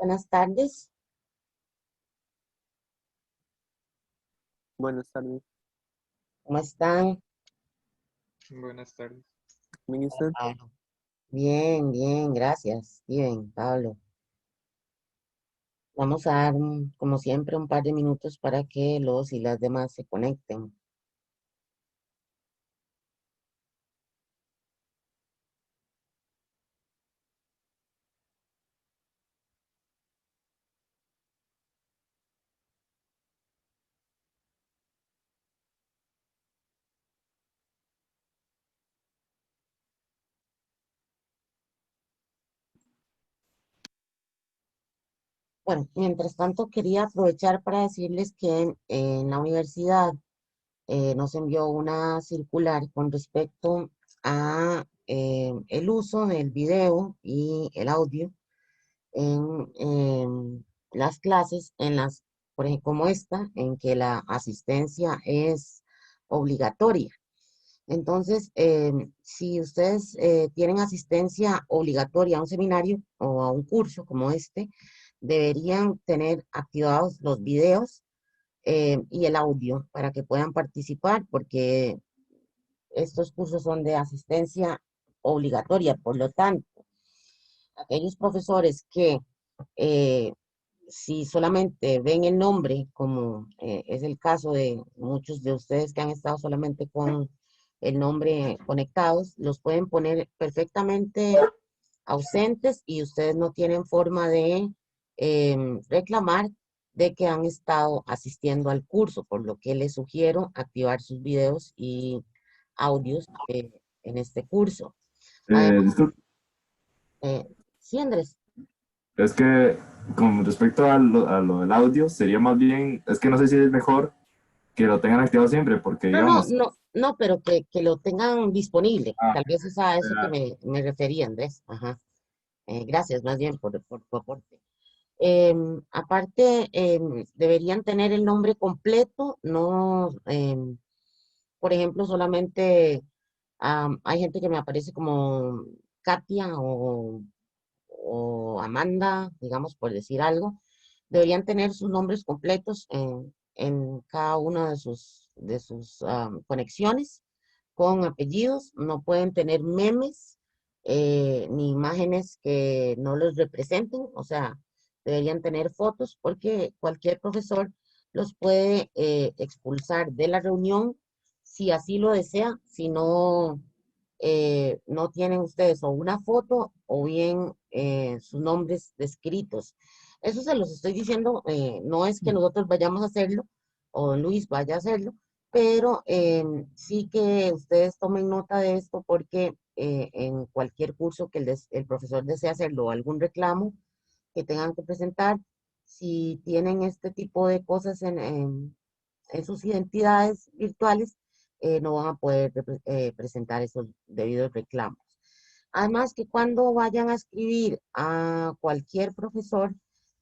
Buenas tardes. Buenas tardes. ¿Cómo están? Buenas tardes. ¿Bien y usted? Pablo. Bien, bien, gracias. Bien, Pablo. Vamos a dar, como siempre, un par de minutos para que los y las demás se conecten. Bueno, mientras tanto, quería aprovechar para decirles que en la universidad nos envió una circular con respecto a el uso del video y el audio en las clases, por ejemplo, como esta, en que la asistencia es obligatoria. Entonces, si ustedes tienen asistencia obligatoria a un seminario o a un curso como este, deberían tener activados los videos y el audio para que puedan participar, porque estos cursos son de asistencia obligatoria. Por lo tanto, aquellos profesores que eh, si solamente ven el nombre, como es el caso de muchos de ustedes que han estado solamente con el nombre conectados, los pueden poner perfectamente ausentes y ustedes no tienen forma de reclamar de que han estado asistiendo al curso, por lo que les sugiero activar sus videos y audios en este curso. Además, Disculpe, eh, sí, Andrés. es que con respecto a lo del audio, sería más bien, es que no sé si es mejor que lo tengan activado siempre, porque No, no, digamos, no, no, pero que lo tengan disponible. ah, Tal vez es a eso que será- me refería, Andrés. Ajá. Gracias más bien por tu aporte. Aparte, deberían tener el nombre completo, no, por ejemplo, solamente hay gente que me aparece como Katia o Amanda, digamos, por decir algo. Deberían tener sus nombres completos en cada una de sus conexiones con apellidos. No pueden tener memes ni imágenes que no los representen. O sea, deberían tener fotos porque cualquier profesor los puede expulsar de la reunión si así lo desea, si no tienen ustedes o una foto o bien sus nombres descritos. Eso se los estoy diciendo, no es que nosotros vayamos a hacerlo o don Luis vaya a hacerlo, pero sí que ustedes tomen nota de esto porque en cualquier curso que el profesor desee hacerlo o algún reclamo que tengan que presentar, si tienen este tipo de cosas en sus identidades virtuales, no van a poder presentar esos debidos reclamos. Además que cuando vayan a escribir a cualquier profesor,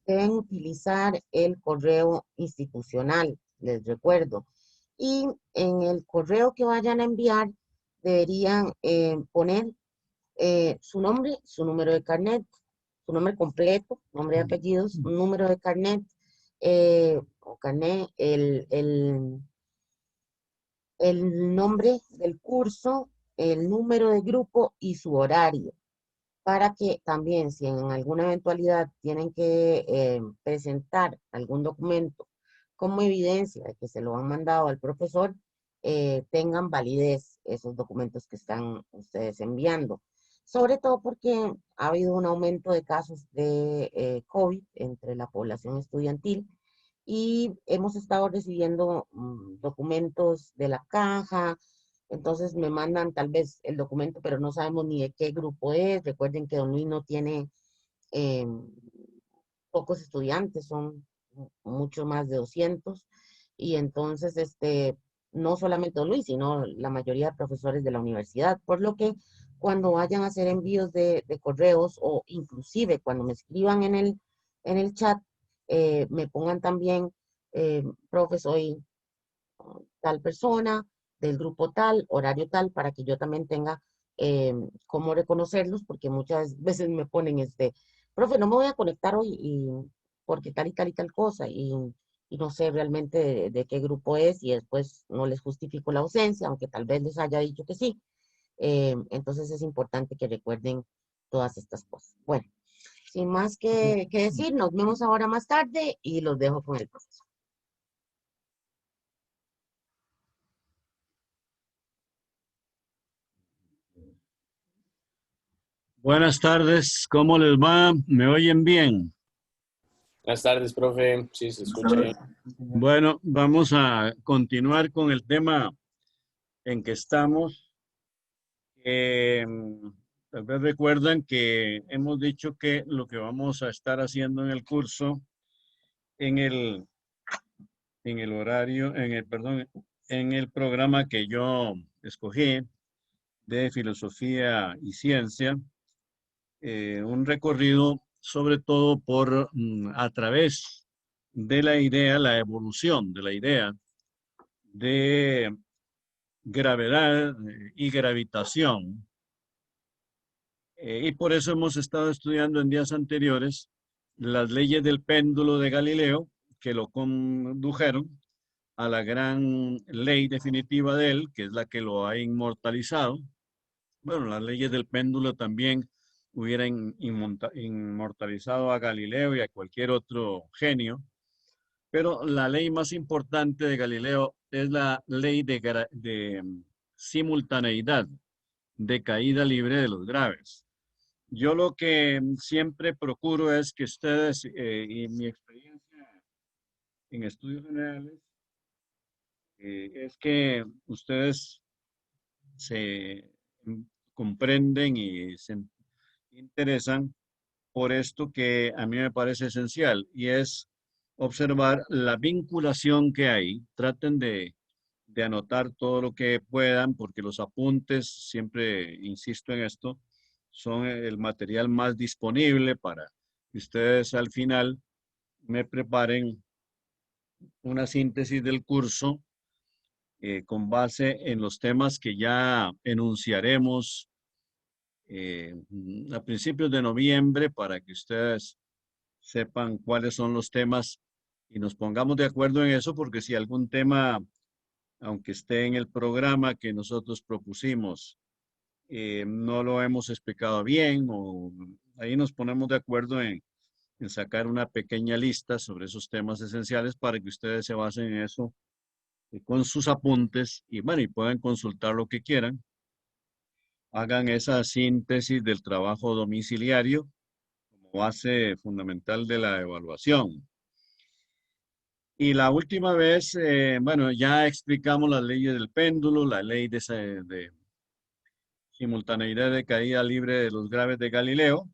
deben utilizar el correo institucional, les recuerdo. Y en el correo que vayan a enviar, deberían poner su nombre, su número de carnet, su nombre completo, nombre y apellidos, un número de carnet, o carnet, el nombre del curso, el número de grupo y su horario, para que también si en alguna eventualidad tienen que presentar algún documento como evidencia de que se lo han mandado al profesor, tengan validez esos documentos que están ustedes enviando. Sobre todo porque ha habido un aumento de casos de COVID entre la población estudiantil y hemos estado recibiendo documentos de la caja, entonces me mandan tal vez el documento, pero no sabemos ni de qué grupo es. Recuerden que Don Luis no tiene eh, pocos estudiantes, son mucho más de 200, y entonces no solamente Don Luis, sino la mayoría de profesores de la universidad, por lo que cuando vayan a hacer envíos de correos o inclusive cuando me escriban en el chat, me pongan también, profe, soy tal persona, del grupo tal, horario tal, para que yo también tenga cómo reconocerlos, porque muchas veces me ponen profe, no me voy a conectar hoy porque tal y tal y tal cosa, y no sé realmente de qué grupo es y después no les justifico la ausencia, aunque tal vez les haya dicho que sí. Entonces es importante que recuerden todas estas cosas. Bueno, sin más que decir, nos vemos ahora más tarde y los dejo con el profesor. Buenas tardes, ¿cómo les va? ¿Me oyen bien? Buenas tardes, profe. Sí, se escucha bien. Bueno, vamos a continuar con el tema en que estamos. Tal vez recuerdan que hemos dicho que lo que vamos a estar haciendo en el curso, en el, en el horario, perdón, en el programa que yo escogí de filosofía y ciencia, un recorrido sobre todo a través de la idea, la evolución de la idea de gravedad y gravitación. Y por eso hemos estado estudiando en días anteriores las leyes del péndulo de Galileo, que lo condujeron a la gran ley definitiva de él, que es la que lo ha inmortalizado. Bueno, las leyes del péndulo también hubieran inmortalizado a Galileo y a cualquier otro genio, pero la ley más importante de Galileo es la ley de simultaneidad, de caída libre de los graves. Yo lo que siempre procuro es que ustedes, y mi experiencia en estudios generales, es que ustedes se comprenden y se interesan por esto que a mí me parece esencial, y es observar la vinculación que hay. Traten de anotar todo lo que puedan, porque los apuntes, siempre insisto en esto, son el material más disponible para que ustedes al final me preparen una síntesis del curso con base en los temas que ya enunciaremos a principios de noviembre, para que ustedes sepan cuáles son los temas y nos pongamos de acuerdo en eso, porque si algún tema, aunque esté en el programa que nosotros propusimos, no lo hemos explicado bien, o ahí nos ponemos de acuerdo en sacar una pequeña lista sobre esos temas esenciales para que ustedes se basen en eso con sus apuntes y bueno, y puedan consultar lo que quieran. Hagan esa síntesis del trabajo domiciliario como base fundamental de la evaluación. Y la última vez, bueno, ya explicamos las leyes del péndulo, la ley de simultaneidad de caída libre de los graves de Galileo,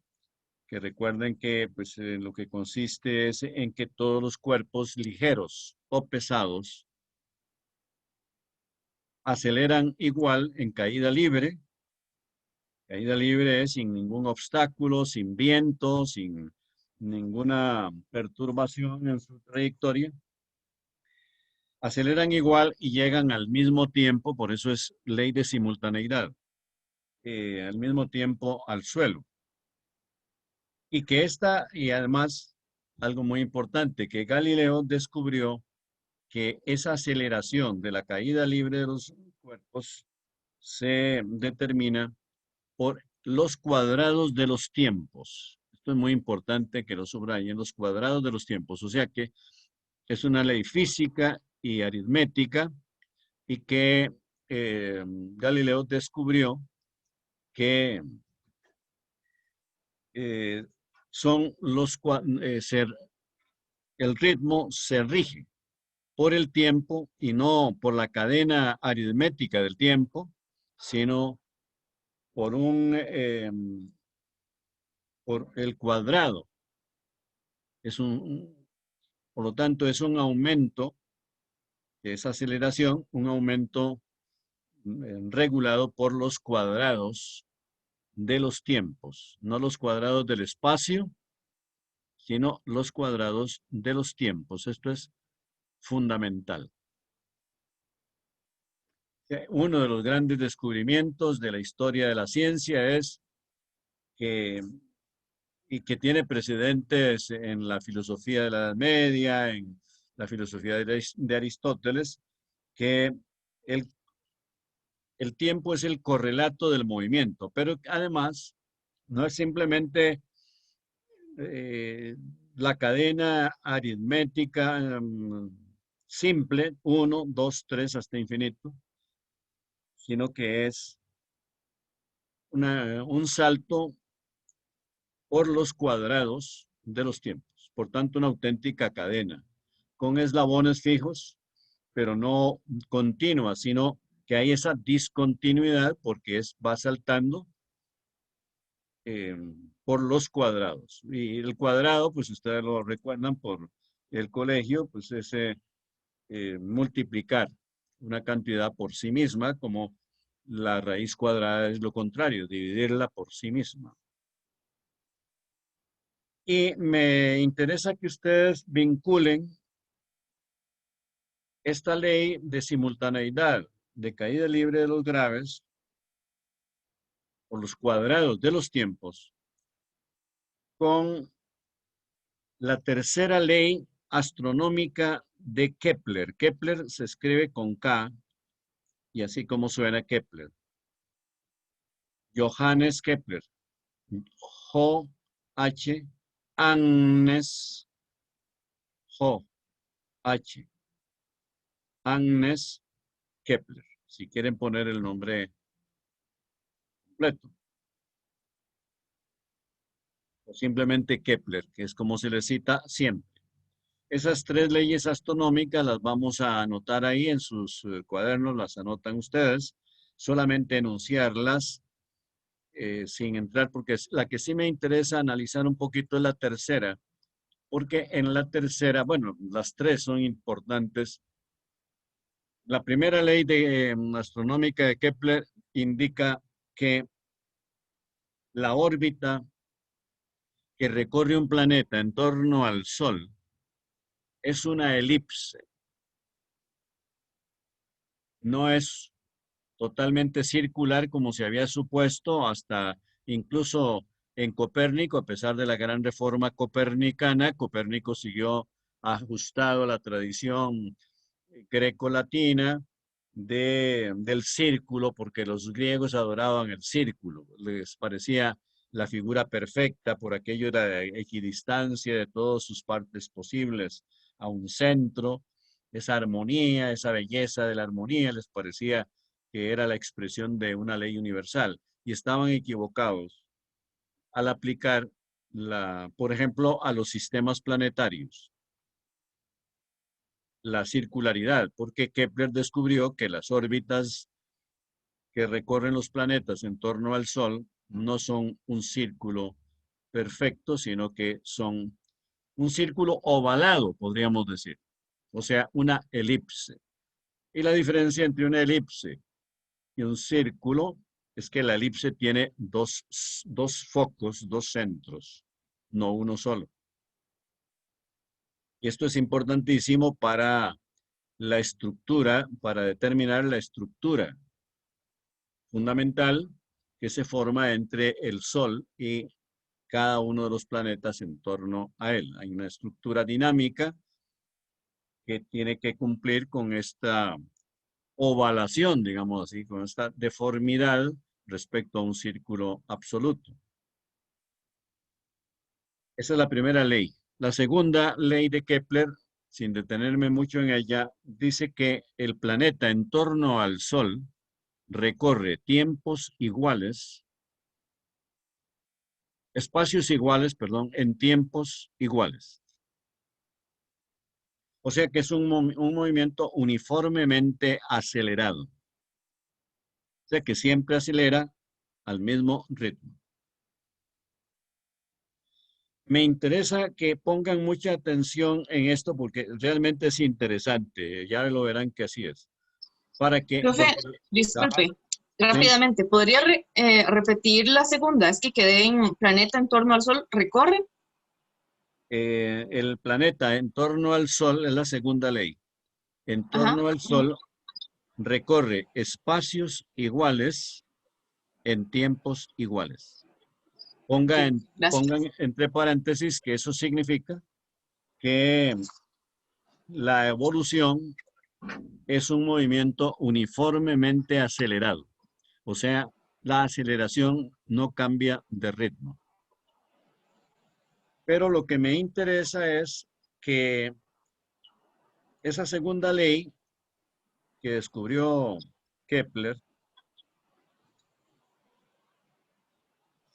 que recuerden que pues, lo que consiste es en que todos los cuerpos ligeros o pesados aceleran igual en caída libre. Caída libre es sin ningún obstáculo, sin viento, sin ninguna perturbación en su trayectoria. Aceleran igual y llegan al mismo tiempo, por eso es ley de simultaneidad, al mismo tiempo al suelo. Y además, algo muy importante, que Galileo descubrió que esa aceleración de la caída libre de los cuerpos se determina por los cuadrados de los tiempos. Esto es muy importante que lo subrayen, los cuadrados de los tiempos. O sea que es una ley física y aritmética, y que Galileo descubrió que son el ritmo se rige por el tiempo y no por la cadena aritmética del tiempo, sino por por el cuadrado. Por lo tanto, es un aumento, esa aceleración, un aumento regulado por los cuadrados de los tiempos, no los cuadrados del espacio, sino los cuadrados de los tiempos. Esto es fundamental. Uno de los grandes descubrimientos de la historia de la ciencia es que y que tiene precedentes en la filosofía de la Edad Media, en la filosofía de Aristóteles, que el tiempo es el correlato del movimiento, pero además no es simplemente la cadena aritmética simple, 1, 2, 3 hasta infinito, sino que es un salto por los cuadrados de los tiempos. Por tanto, una auténtica cadena, con eslabones fijos, pero no continua, sino que hay esa discontinuidad porque va saltando por los cuadrados. Y el cuadrado, pues ustedes lo recuerdan por el colegio, pues es multiplicar una cantidad por sí misma, como la raíz cuadrada es lo contrario, dividirla por sí misma. Y me interesa que ustedes vinculen esta ley de simultaneidad, de caída libre de los graves, o los cuadrados de los tiempos, con la tercera ley astronómica de Kepler. Kepler se escribe con K, y así como suena Kepler. Johannes Kepler. J-H, Agnes, J-H, Agnes Kepler. Si quieren poner el nombre completo. O simplemente Kepler, que es como se le cita siempre. Esas tres leyes astronómicas las vamos a anotar ahí en sus cuadernos, las anotan ustedes. Solamente enunciarlas sin entrar, porque la que sí me interesa analizar un poquito es la tercera, porque en la tercera, bueno, las tres son importantes. La primera ley astronómica de Kepler indica que la órbita que recorre un planeta en torno al Sol es una elipse. No es totalmente circular como se había supuesto hasta incluso en Copérnico, a pesar de la gran reforma copernicana. Copérnico siguió ajustado a la tradición greco-latina del círculo, porque los griegos adoraban el círculo, les parecía la figura perfecta, por aquello de la equidistancia de todas sus partes posibles a un centro, esa armonía, esa belleza de la armonía, les parecía que era la expresión de una ley universal, y estaban equivocados al aplicar por ejemplo, a los sistemas planetarios la circularidad, porque Kepler descubrió que las órbitas que recorren los planetas en torno al Sol no son un círculo perfecto, sino que son un círculo ovalado, podríamos decir, o sea, una elipse. Y la diferencia entre una elipse y un círculo es que la elipse tiene dos focos, dos centros, no uno solo. Y esto es importantísimo para la estructura, para determinar la estructura fundamental que se forma entre el Sol y cada uno de los planetas en torno a él. Hay una estructura dinámica que tiene que cumplir con esta ovalación, digamos así, con esta deformidad respecto a un círculo absoluto. Esa es la primera ley. La segunda ley de Kepler, sin detenerme mucho en ella, dice que el planeta en torno al Sol recorre tiempos iguales, espacios iguales, perdón, en tiempos iguales. O sea que es un movimiento uniformemente acelerado. O sea que siempre acelera al mismo ritmo. Me interesa que pongan mucha atención en esto porque realmente es interesante. Ya lo verán que así es. Para que... Profe, disculpe, sí. rápidamente, ¿podría repetir la segunda? Es que quedé en planeta en torno al Sol, ¿recorre? El planeta en torno al Sol es la segunda ley. En torno Ajá. al Sol recorre espacios iguales en tiempos iguales. Gracias. Pongan entre paréntesis que eso significa que la evolución es un movimiento uniformemente acelerado. O sea, la aceleración no cambia de ritmo. Pero lo que me interesa es que esa segunda ley que descubrió Kepler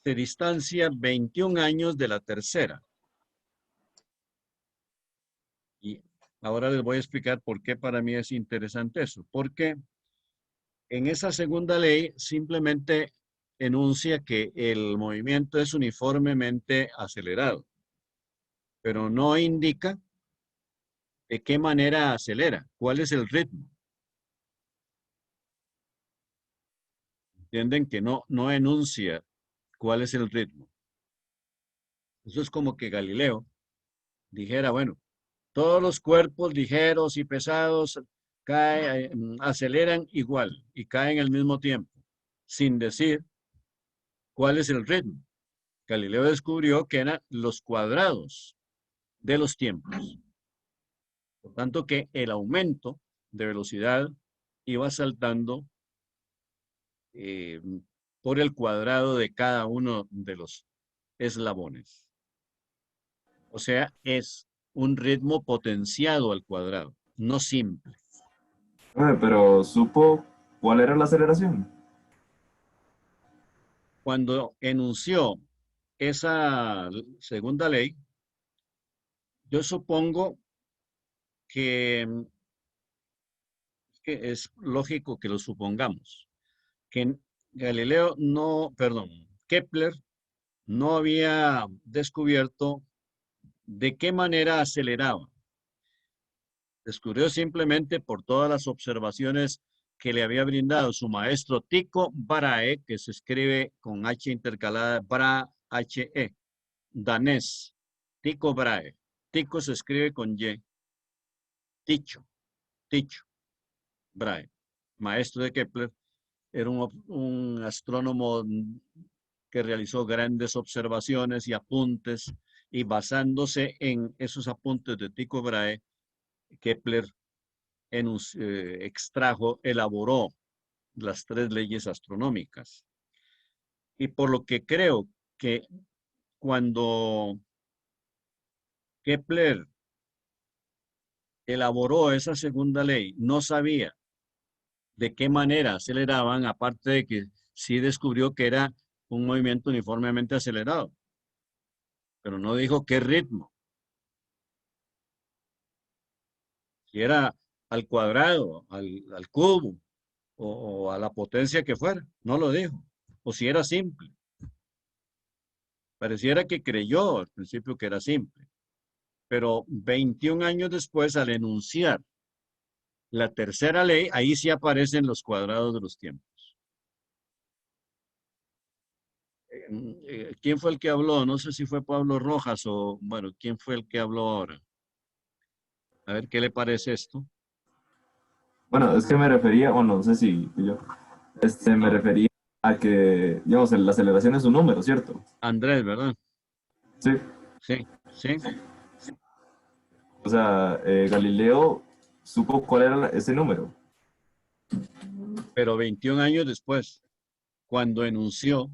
se distancia 21 años de la tercera. Y ahora les voy a explicar por qué para mí es interesante eso. Porque en esa segunda ley simplemente enuncia que el movimiento es uniformemente acelerado, pero no indica de qué manera acelera, cuál es el ritmo. Entienden que no enuncia cuál es el ritmo. Eso es como que Galileo dijera, bueno, todos los cuerpos ligeros y pesados aceleran igual y caen al mismo tiempo, sin decir cuál es el ritmo. Galileo descubrió que eran los cuadrados de los tiempos. Por tanto, que el aumento de velocidad iba saltando por el cuadrado de cada uno de los eslabones. O sea, es un ritmo potenciado al cuadrado, no simple. Pero ¿supo cuál era la aceleración? Cuando enunció esa segunda ley, yo supongo que es lógico que lo supongamos, que Kepler no había descubierto de qué manera aceleraba. Descubrió simplemente por todas las observaciones que le había brindado su maestro Tycho Brahe, que se escribe con H intercalada, Brahe, danés, Tycho Brahe. Tycho se escribe con Y. Tycho Brahe, maestro de Kepler, era un astrónomo que realizó grandes observaciones y apuntes, y basándose en esos apuntes de Tycho Brahe, Kepler extrajo, elaboró las 3 leyes astronómicas. Y por lo que creo que cuando Kepler elaboró esa segunda ley, no sabía de qué manera aceleraban, aparte de que sí descubrió que era un movimiento uniformemente acelerado, pero no dijo qué ritmo. Si era al cuadrado, al cubo o a la potencia que fuera, no lo dijo. O si era simple. Pareciera que creyó al principio que era simple, pero 21 años después, al enunciar la tercera ley, ahí sí aparecen los cuadrados de los tiempos. ¿Quién fue el que habló? No sé si fue Pablo Rojas o, bueno, ¿quién fue el que habló ahora? A ver, ¿qué le parece esto? Bueno, es que me refería, bueno, no sé si yo, me refería a que, digamos, la aceleración es un número, ¿cierto? Andrés, ¿verdad? Sí. Sí, sí. O sea, Galileo supo cuál era ese número. Pero 21 años después, cuando enunció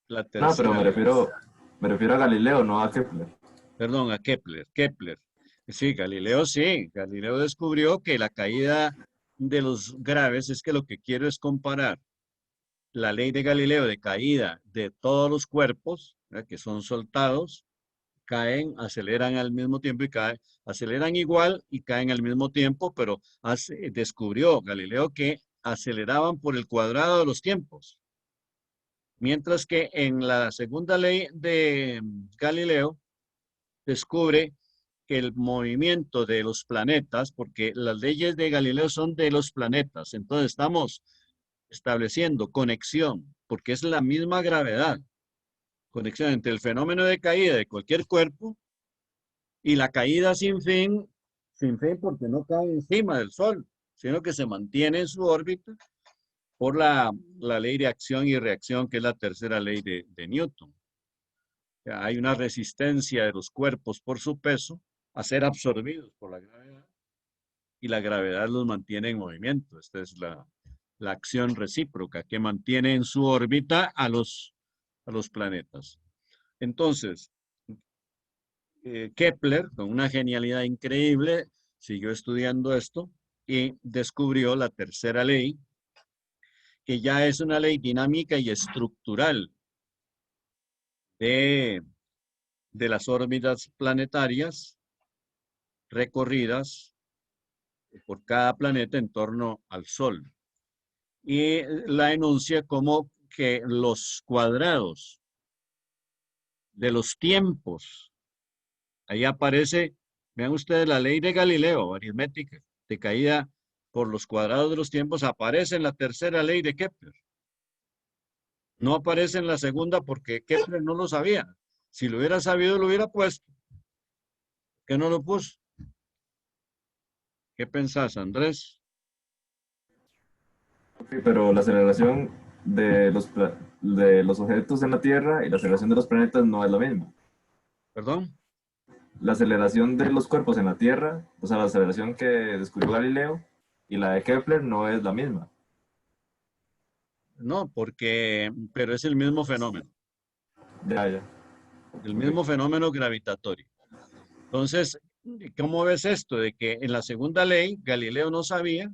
la No, pero tercera ley. me refiero a Galileo, no a Kepler. Perdón, a Kepler. Sí, Galileo sí. Galileo descubrió que la caída de los graves, es que lo que quiero es comparar la ley de Galileo de caída de todos los cuerpos, ¿verdad?, que son soltados, caen, aceleran al mismo tiempo y caen, aceleran igual y caen al mismo tiempo, pero descubrió Galileo que aceleraban por el cuadrado de los tiempos. Mientras que en la segunda ley de Galileo descubre que el movimiento de los planetas, porque las leyes de Galileo son de los planetas, entonces estamos estableciendo conexión, porque es la misma gravedad, conexión entre el fenómeno de caída de cualquier cuerpo y la caída sin fin porque no cae encima del Sol, sino que se mantiene en su órbita por la ley de acción y reacción, que es la tercera ley de Newton. Hay una resistencia de los cuerpos por su peso a ser absorbidos por la gravedad y la gravedad los mantiene en movimiento. Esta es la acción recíproca que mantiene en su órbita a los planetas. Entonces, Kepler, con una genialidad increíble, siguió estudiando esto y descubrió la tercera ley, que ya es una ley dinámica y estructural de las órbitas planetarias recorridas por cada planeta en torno al Sol. Y la enuncia como que los cuadrados de los tiempos, ahí aparece, vean ustedes la ley de Galileo, aritmética, de caída por los cuadrados de los tiempos, aparece en la tercera ley de Kepler. No aparece en la segunda porque Kepler no lo sabía. Si lo hubiera sabido, lo hubiera puesto. ¿Qué no lo puso? ¿Qué pensás, Andrés? Sí, pero la aceleración de los objetos en la Tierra y la aceleración de los planetas no es la misma. ¿Perdón? La aceleración de los cuerpos en la Tierra, o sea, la aceleración que descubrió Galileo y la de Kepler no es la misma. No, pero es el mismo fenómeno. Ya, ya. El mismo fenómeno gravitatorio. Entonces, ¿cómo ves esto? De que en la segunda ley, Galileo no sabía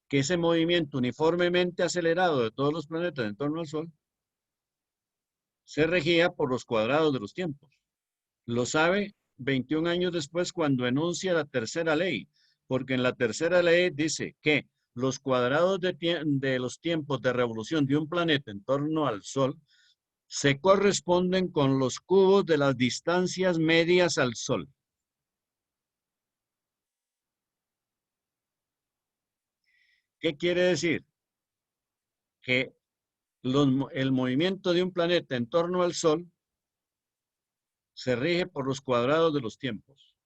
que ese movimiento uniformemente acelerado de todos los planetas en torno al Sol se regía por los cuadrados de los tiempos. Lo sabe 21 años después cuando enuncia la tercera ley, porque en la tercera ley dice que los cuadrados de los tiempos de revolución de un planeta en torno al Sol se corresponden con los cubos de las distancias medias al Sol. ¿Qué quiere decir? Que el movimiento de un planeta en torno al Sol se rige por los cuadrados de los tiempos.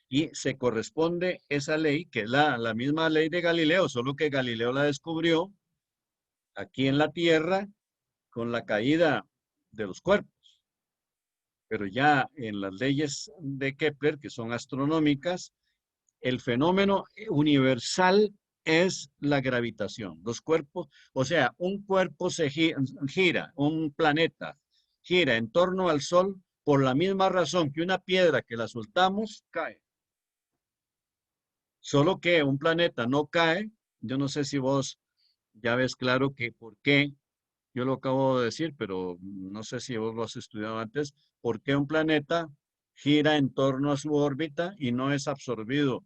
Y se corresponde esa ley, que es la misma ley de Galileo, solo que Galileo la descubrió aquí en la Tierra con la caída de los cuerpos. Pero ya en las leyes de Kepler, que son astronómicas, el fenómeno universal es la gravitación. Los cuerpos, o sea, un cuerpo se gira, un planeta gira en torno al Sol por la misma razón que una piedra que la soltamos cae. Solo que un planeta no cae. Yo no sé si vos ya ves claro que por qué, yo lo acabo de decir, pero no sé si vos lo has estudiado antes, por qué un planeta gira en torno a su órbita y no es absorbido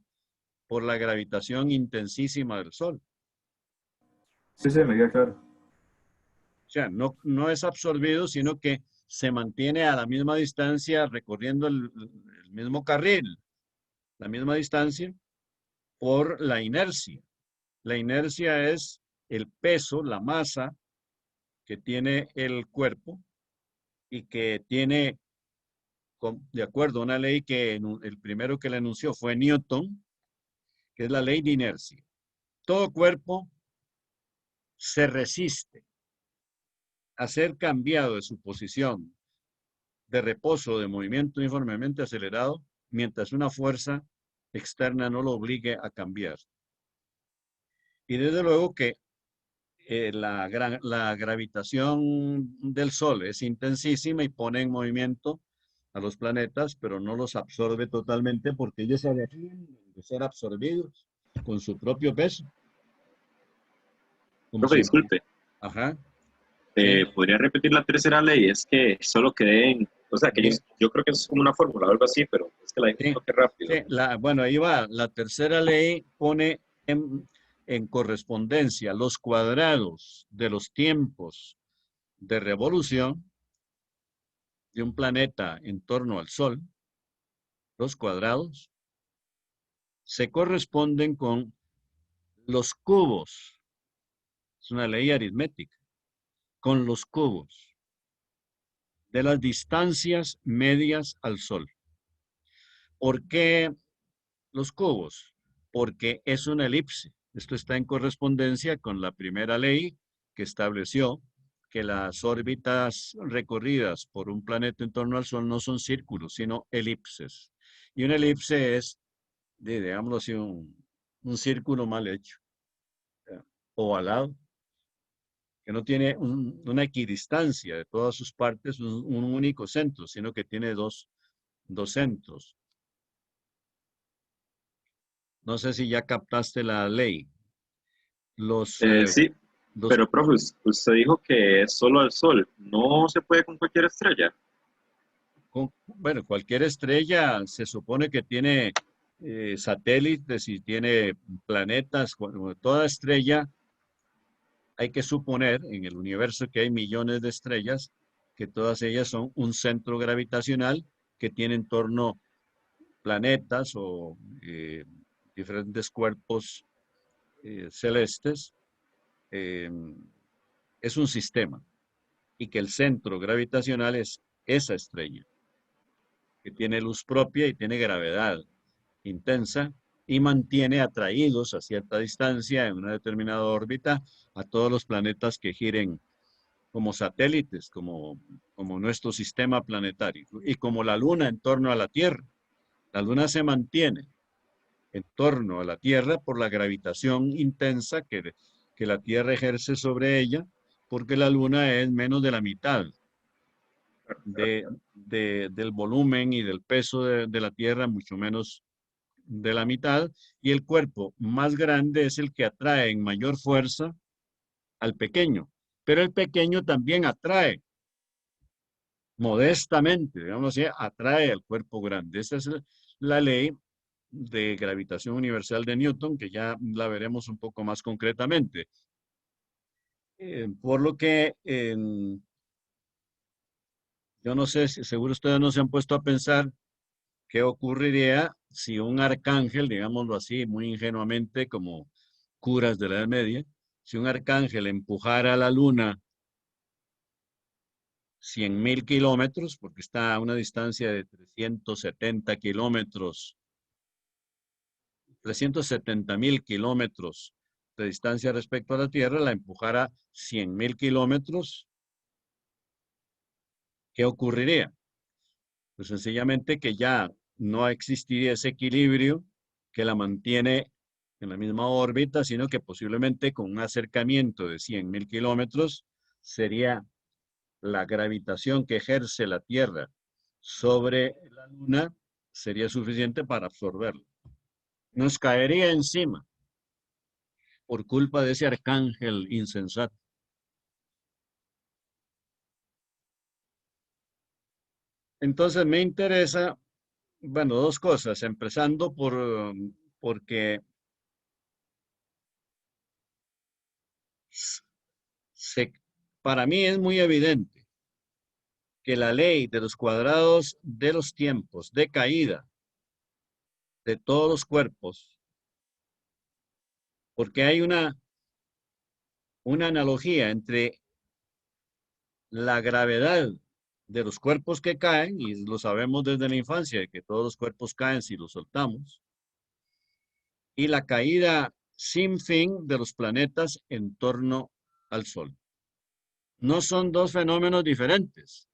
por la gravitación intensísima del Sol. Sí, sí, me queda claro. O sea, no es absorbido, sino que se mantiene a la misma distancia recorriendo el mismo carril, la misma distancia por la inercia. La inercia es el peso, la masa que tiene el cuerpo y que tiene, de acuerdo a una ley que el primero que la enunció fue Newton, que es la ley de inercia. Todo cuerpo se resiste a ser cambiado de su posición de reposo o de movimiento uniformemente acelerado mientras una fuerza externa no lo obligue a cambiar. Y desde luego que la gravitación del Sol es intensísima y pone en movimiento a los planetas, pero no los absorbe totalmente porque ellos se defienden de ser absorbidos con su propio peso. Como Profe, si, disculpe, ajá, sí, ¿podría repetir la tercera ley? Es que solo quedé en, o sea, que sí, yo creo que es como una fórmula o algo así, pero es que la dije un sí, toque rápido. sí, bueno, ahí va. La tercera ley pone en correspondencia los cuadrados de los tiempos de revolución de un planeta en torno al Sol, los cuadrados, se corresponden con los cubos. Es una ley aritmética. Con los cubos de las distancias medias al Sol. ¿Por qué los cubos? Porque es una elipse. Esto está en correspondencia con la primera ley que estableció que las órbitas recorridas por un planeta en torno al Sol no son círculos, sino elipses. Y una elipse es, digámoslo así, un círculo mal hecho, ovalado, que no tiene una equidistancia de todas sus partes, un único centro, sino que tiene dos centros. No sé si ya captaste la ley. Sí, pero profe, usted dijo que es solo al Sol. ¿No se puede con cualquier estrella? Bueno, cualquier estrella se supone que tiene satélites y tiene planetas. Toda estrella, hay que suponer en el universo que hay millones de estrellas, que todas ellas son un centro gravitacional que tiene en torno planetas o diferentes cuerpos celestes. Es un sistema y que el centro gravitacional es esa estrella, que tiene luz propia y tiene gravedad intensa y mantiene atraídos a cierta distancia en una determinada órbita a todos los planetas que giren como satélites, como nuestro sistema planetario y como la Luna en torno a la Tierra. La Luna se mantiene en torno a la Tierra por la gravitación intensa que la Tierra ejerce sobre ella, porque la Luna es menos de la mitad del volumen y del peso de la Tierra, mucho menos de la mitad, y el cuerpo más grande es el que atrae en mayor fuerza al pequeño, pero el pequeño también atrae modestamente, digamos así, atrae al cuerpo grande. Esa es la ley de gravitación universal de Newton, que ya la veremos un poco más concretamente. Por lo que yo no sé, seguro ustedes no se han puesto a pensar qué ocurriría si un arcángel, digámoslo así, muy ingenuamente, como curas de la Edad Media, si un arcángel empujara a la luna 100.000 kilómetros, porque está a una distancia de 370 kilómetros, 370.000 kilómetros de distancia respecto a la Tierra, la empujara 100.000 kilómetros, ¿qué ocurriría? Pues sencillamente que ya no existiría ese equilibrio que la mantiene en la misma órbita, sino que posiblemente con un acercamiento de 100.000 kilómetros sería la gravitación que ejerce la Tierra sobre la Luna sería suficiente para absorberlo. Nos caería encima por culpa de ese arcángel insensato. Entonces me interesa, bueno, dos cosas, empezando porque para mí es muy evidente que la ley de los cuadrados de los tiempos de caída de todos los cuerpos, porque hay una analogía entre la gravedad de los cuerpos que caen, y lo sabemos desde la infancia, que todos los cuerpos caen si los soltamos, y la caída sin fin de los planetas en torno al Sol. No son dos fenómenos diferentes,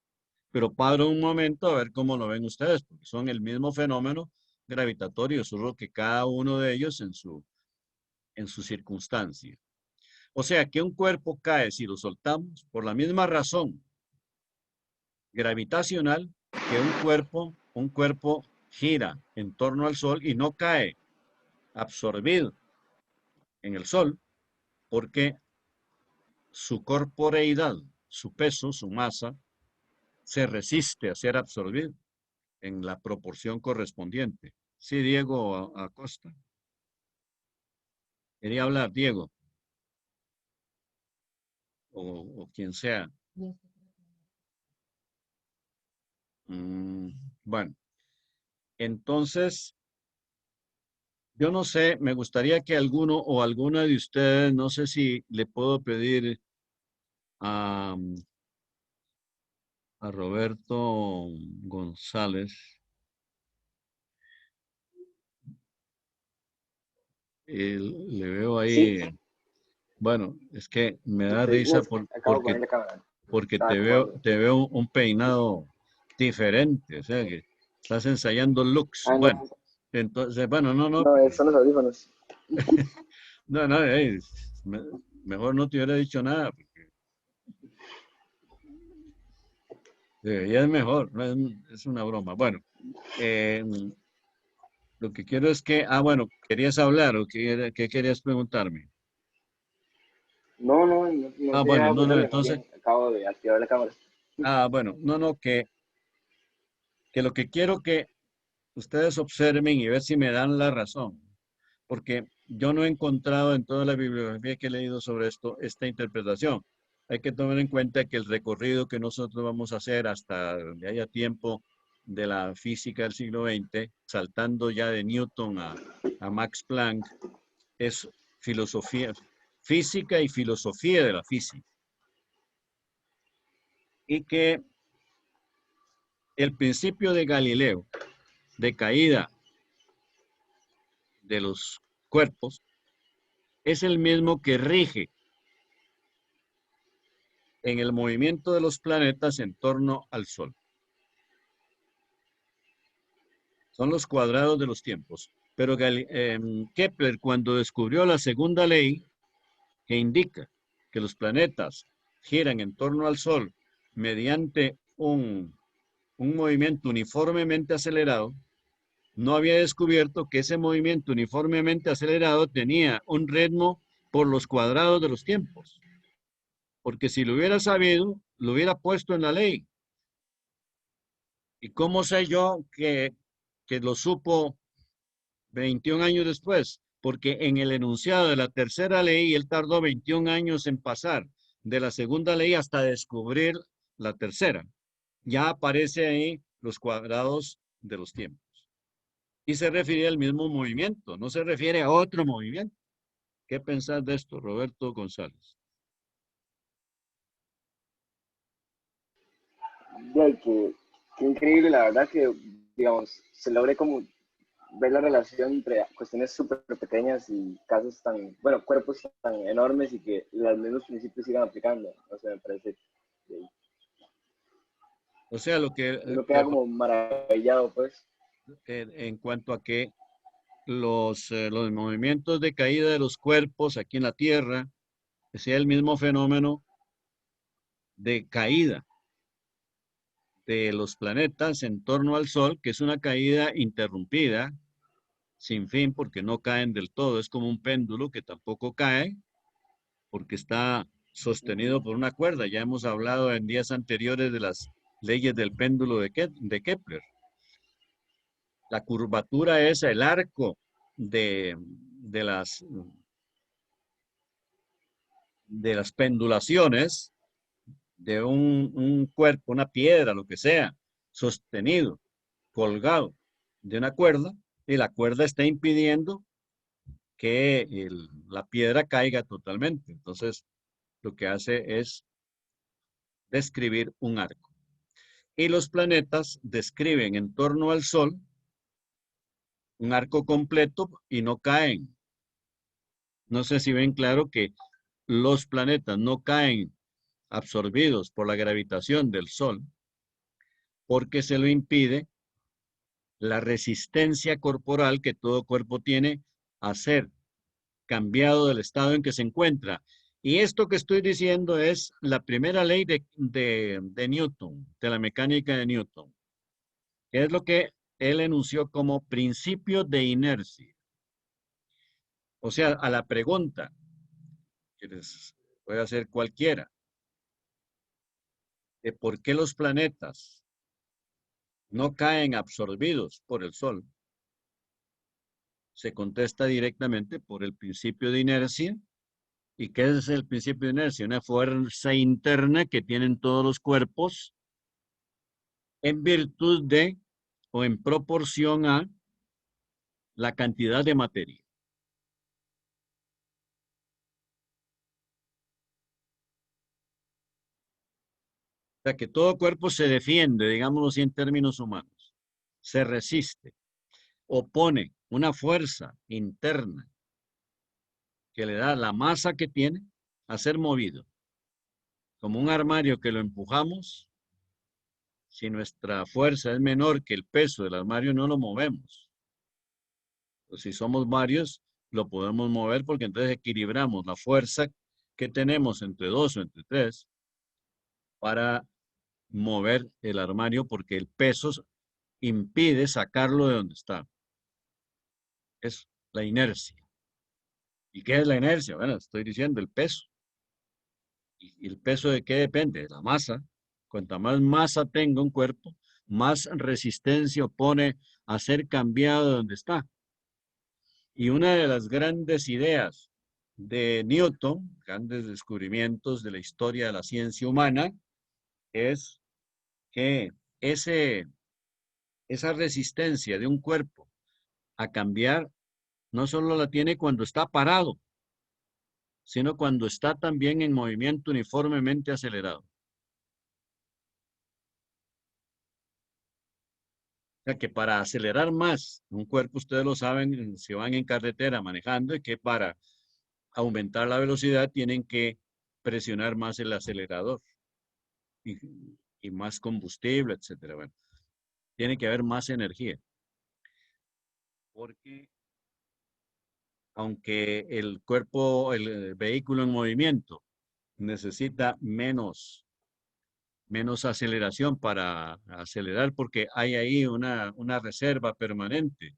pero paro un momento a ver cómo lo ven ustedes, porque son el mismo fenómeno gravitatorio, solo que cada uno de ellos en su circunstancia. O sea que un cuerpo cae si lo soltamos por la misma razón gravitacional que un cuerpo gira en torno al Sol y no cae absorbido en el Sol porque su corporeidad, su peso, su masa, se resiste a ser absorbido en la proporción correspondiente. Sí, Diego Acosta. Quería hablar, Diego, o quien sea. Bueno, entonces, yo no sé, me gustaría que alguno o alguna de ustedes, no sé si le puedo pedir a Roberto González. Le veo ahí. Sí. Bueno, es que me da Estoy- risa acabo de porque poner la cámara. porque te veo un peinado diferente, o sea que estás ensayando looks. Ah, no. Bueno, entonces, bueno, no. No, son los audífonos. No, mejor no te hubiera dicho nada, porque ya es mejor, no es una broma. Bueno, lo que quiero es que, bueno, ¿querías hablar o qué querías preguntarme? No Bueno, no, entonces, acabo de activar la cámara. bueno, que lo que quiero que ustedes observen y ver si me dan la razón, porque yo no he encontrado en toda la bibliografía que he leído sobre esto, esta interpretación. Hay que tomar en cuenta que el recorrido que nosotros vamos a hacer hasta donde haya tiempo de la física del siglo XX, saltando ya de Newton a Max Planck, es filosofía, física y filosofía de la física. Y que el principio de Galileo, de caída de los cuerpos, es el mismo que rige en el movimiento de los planetas en torno al Sol. Son los cuadrados de los tiempos. Pero Kepler, cuando descubrió la segunda ley, que indica que los planetas giran en torno al Sol mediante un movimiento uniformemente acelerado, no había descubierto que ese movimiento uniformemente acelerado tenía un ritmo por los cuadrados de los tiempos. Porque si lo hubiera sabido, lo hubiera puesto en la ley. ¿Y cómo sé yo que lo supo 21 años después? Porque en el enunciado de la tercera ley, él tardó 21 años en pasar de la segunda ley hasta descubrir la tercera. Ya aparece ahí los cuadrados de los tiempos. Y se refiere al mismo movimiento, no se refiere a otro movimiento. ¿Qué pensás de esto, Roberto González? Qué increíble, la verdad, que, digamos, se logre como ver la relación entre cuestiones súper pequeñas y casos tan, bueno, cuerpos tan enormes y que los mismos principios sigan aplicando. O sea, me parece que o sea, lo que... uno queda como maravillado, pues. En cuanto a que los movimientos de caída de los cuerpos aquí en la Tierra sea el mismo fenómeno de caída de los planetas en torno al Sol, que es una caída interrumpida, sin fin, porque no caen del todo. Es como un péndulo que tampoco cae, porque está sostenido por una cuerda. Ya hemos hablado en días anteriores de las leyes del péndulo de Kepler. La curvatura es el arco de las pendulaciones de un cuerpo, una piedra, lo que sea, sostenido, colgado de una cuerda, y la cuerda está impidiendo que la piedra caiga totalmente. Entonces, lo que hace es describir un arco. Y los planetas describen en torno al Sol un arco completo y no caen. No sé si ven claro que los planetas no caen absorbidos por la gravitación del Sol, porque se lo impide la resistencia corporal que todo cuerpo tiene a ser cambiado del estado en que se encuentra. Y esto que estoy diciendo es la primera ley de Newton, de la mecánica de Newton, que es lo que él enunció como principio de inercia. O sea, a la pregunta, que les puede hacer cualquiera, de por qué los planetas no caen absorbidos por el Sol, se contesta directamente por el principio de inercia. ¿Y qué es el principio de inercia? Una fuerza interna que tienen todos los cuerpos en virtud de o en proporción a la cantidad de materia. O sea que todo cuerpo se defiende, digámoslo así en términos humanos, se resiste, opone una fuerza interna que le da la masa que tiene a ser movido. como un armario que lo empujamos, si nuestra fuerza es menor que el peso del armario, no lo movemos. O si somos varios, lo podemos mover porque entonces equilibramos la fuerza que tenemos entre 2 o entre 3 para mover el armario porque el peso impide sacarlo de donde está. Es la inercia. ¿Y qué es la inercia? Bueno, estoy diciendo el peso. ¿Y el peso de qué depende? De la masa. Cuanta más masa tenga un cuerpo, más resistencia opone a ser cambiado de donde está. Y una de las grandes ideas de Newton, grandes descubrimientos de la historia de la ciencia humana, es que esa resistencia de un cuerpo a cambiar no solo la tiene cuando está parado, sino cuando está también en movimiento uniformemente acelerado. O sea que para acelerar más un cuerpo, ustedes lo saben, si van en carretera manejando, y que para aumentar la velocidad tienen que presionar más el acelerador y, y más combustible, etcétera. Bueno, tiene que haber más energía. Porque aunque el cuerpo, el vehículo en movimiento necesita menos aceleración para acelerar porque hay ahí una reserva permanente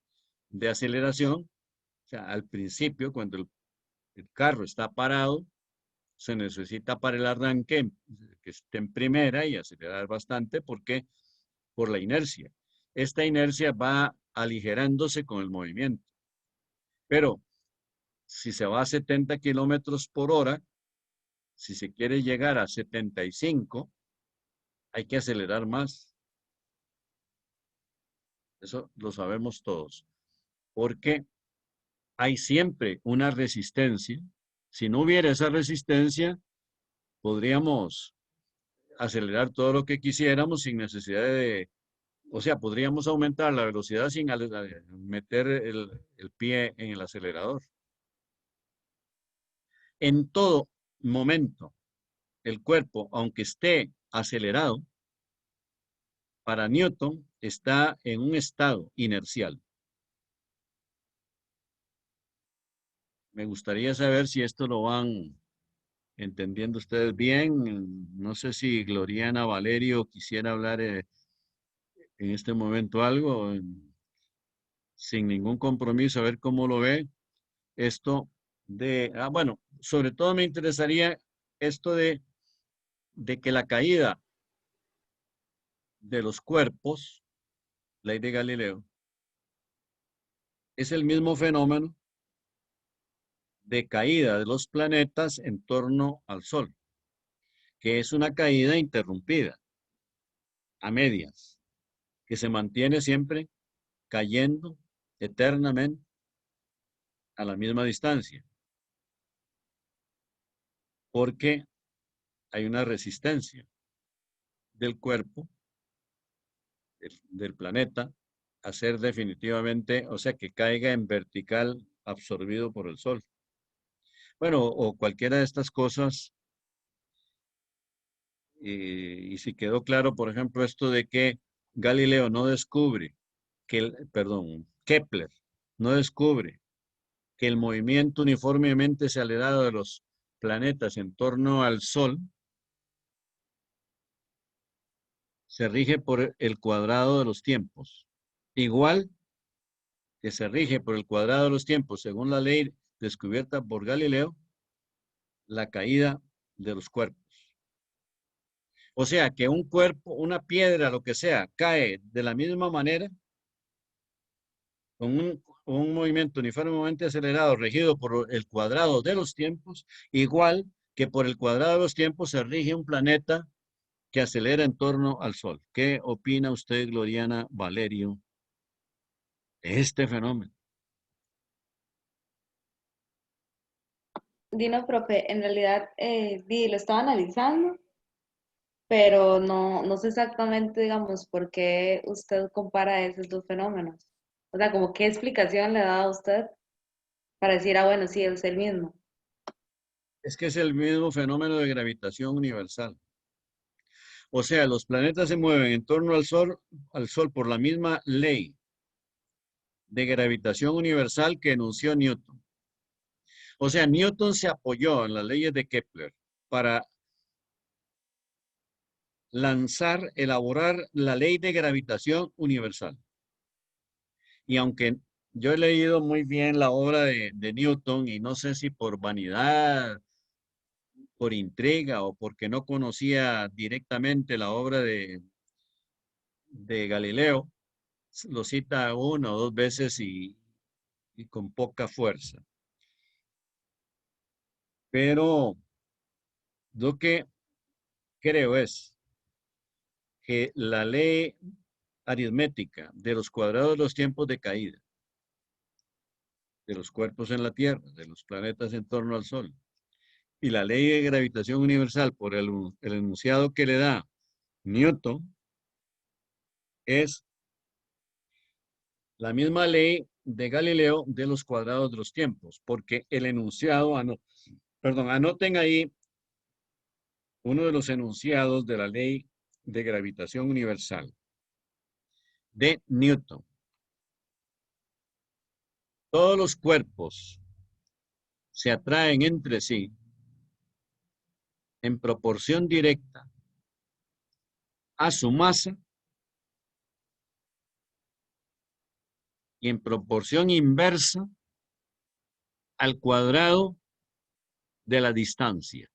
de aceleración. O sea, al principio, cuando el carro está parado, se necesita para el arranque que esté en primera y acelerar bastante porque por la inercia. Esta inercia va aligerándose con el movimiento. Pero si se va a 70 kilómetros por hora, si se quiere llegar a 75, hay que acelerar más. Eso lo sabemos todos. Porque hay siempre una resistencia. Si no hubiera esa resistencia, podríamos acelerar todo lo que quisiéramos sin necesidad de, o sea, podríamos aumentar la velocidad sin meter el pie en el acelerador. En todo momento, el cuerpo, aunque esté acelerado, para Newton está en un estado inercial. Me gustaría saber si esto lo van entendiendo ustedes bien. No sé si Gloriana Valerio quisiera hablar en este momento algo, sin ningún compromiso, a ver cómo lo ve. Esto de, bueno, sobre todo me interesaría esto de que la caída de los cuerpos, ley de Galileo, es el mismo fenómeno de caída de los planetas en torno al Sol, que es una caída interrumpida, a medias, que se mantiene siempre cayendo eternamente a la misma distancia, porque hay una resistencia del cuerpo, del planeta, a ser definitivamente, o sea, que caiga en vertical absorbido por el Sol. Bueno, o cualquiera de estas cosas. Y si quedó claro, por ejemplo, esto de que Galileo no descubre Kepler no descubre que el movimiento uniformemente acelerado de los planetas en torno al Sol se rige por el cuadrado de los tiempos. Igual que se rige por el cuadrado de los tiempos, según la ley descubierta por Galileo, la caída de los cuerpos. O sea, que un cuerpo, una piedra, lo que sea, cae de la misma manera, con un movimiento uniformemente acelerado, regido por el cuadrado de los tiempos, igual que por el cuadrado de los tiempos se rige un planeta que acelera en torno al Sol. ¿Qué opina usted, Gloriana Valerio, de este fenómeno? Dino, profe, en realidad lo estaba analizando, pero no sé exactamente, digamos, por qué usted compara esos dos fenómenos. O sea, como qué explicación le da a usted para decir, bueno, sí, es el mismo. Es que es el mismo fenómeno de gravitación universal. O sea, los planetas se mueven en torno al Sol por la misma ley de gravitación universal que enunció Newton. O sea, Newton se apoyó en las leyes de Kepler para elaborar la ley de gravitación universal. Y aunque yo he leído muy bien la obra de Newton y no sé si por vanidad, por intriga o porque no conocía directamente la obra de Galileo, lo cita una o dos veces y con poca fuerza. Pero lo que creo es que la ley aritmética de los cuadrados de los tiempos de caída, de los cuerpos en la Tierra, de los planetas en torno al Sol, y la ley de gravitación universal por el enunciado que le da Newton, es la misma ley de Galileo de los cuadrados de los tiempos, porque el enunciado, anoten ahí uno de los enunciados de la ley de gravitación universal de Newton. Todos los cuerpos se atraen entre sí en proporción directa a su masa y en proporción inversa al cuadrado de la distancia.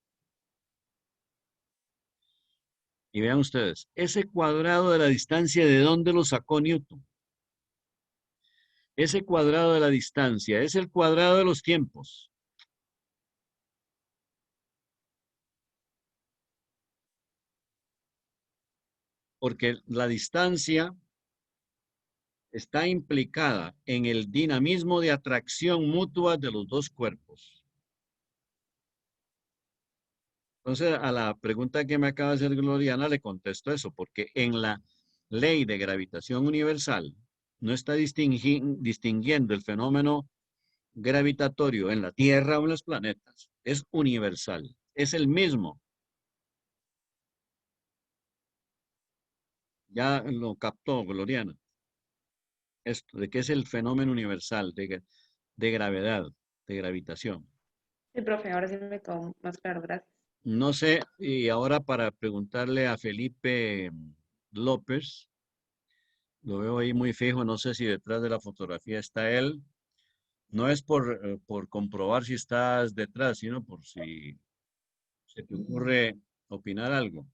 Y vean ustedes, ese cuadrado de la distancia, ¿de dónde lo sacó Newton? Ese cuadrado de la distancia es el cuadrado de los tiempos. Porque la distancia está implicada en el dinamismo de atracción mutua de los dos cuerpos. Entonces, a la pregunta que me acaba de hacer Gloriana, le contesto eso, porque en la ley de gravitación universal no está distinguiendo el fenómeno gravitatorio en la Tierra o en los planetas. Es universal, es el mismo. Ya lo captó Gloriana. Esto, de que es el fenómeno universal de gravedad, de gravitación. Sí, profe, ahora sí me quedó más claro, gracias. No sé, y ahora para preguntarle a Felipe López, lo veo ahí muy fijo, no sé si detrás de la fotografía está él. No es por comprobar si estás detrás, sino por si se te ocurre opinar algo.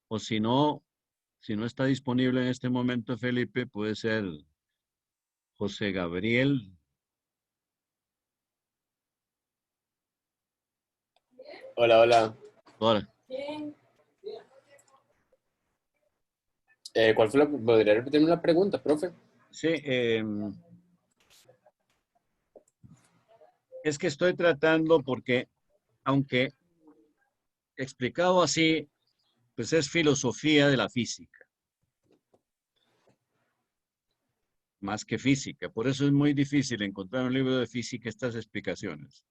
O si no está disponible en este momento Felipe, puede ser José Gabriel. Hola, hola. Hola. ¿Cuál fue ¿Podría repetirme la pregunta, profe? Sí, es que estoy tratando porque, aunque explicado así, pues es filosofía de la física, más que física. Por eso es muy difícil encontrar un libro de física estas explicaciones.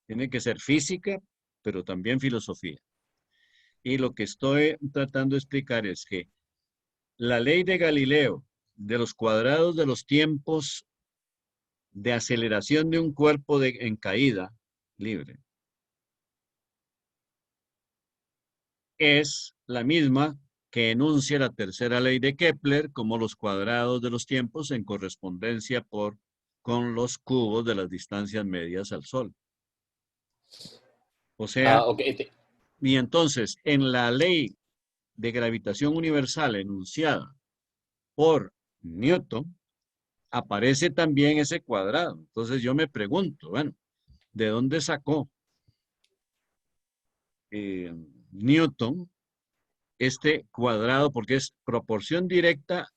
Tiene que ser física, pero también filosofía. Y lo que estoy tratando de explicar es que la ley de Galileo de los cuadrados de los tiempos de aceleración de un cuerpo en caída libre es la misma que enuncia la tercera ley de Kepler como los cuadrados de los tiempos en correspondencia con los cubos de las distancias medias al Sol. O sea, okay. Y entonces en la ley de gravitación universal enunciada por Newton, aparece también ese cuadrado. Entonces yo me pregunto, bueno, ¿de dónde sacó Newton este cuadrado? Porque es proporción directa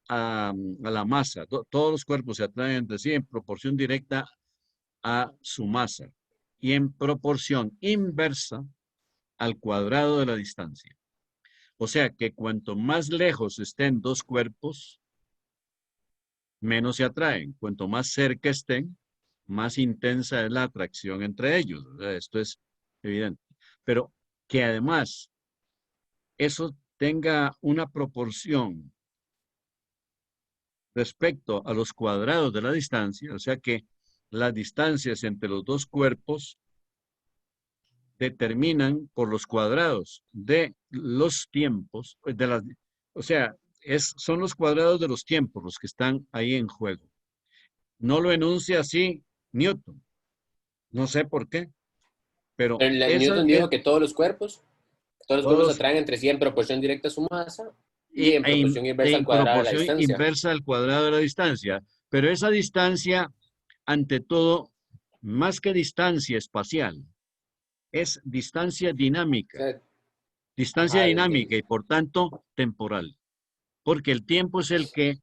a la masa. Todos los cuerpos se atraen entre sí en proporción directa a su masa y en proporción inversa al cuadrado de la distancia. O sea que cuanto más lejos estén dos cuerpos, menos se atraen. Cuanto más cerca estén, más intensa es la atracción entre ellos. O sea, esto es evidente. Pero que además eso tenga una proporción respecto a los cuadrados de la distancia, o sea que las distancias entre los dos cuerpos determinan por los cuadrados de los tiempos, o sea, son los cuadrados de los tiempos los que están ahí en juego. No lo enuncia así Newton. No sé por qué, pero Newton dijo que todos los cuerpos atraen entre sí en proporción directa a su masa y en proporción inversa al cuadrado de la distancia. Inversa al cuadrado de la distancia. Pero esa distancia, ante todo, más que distancia espacial, es distancia dinámica. O sea, Distancia dinámica y por tanto temporal. Porque el tiempo es el que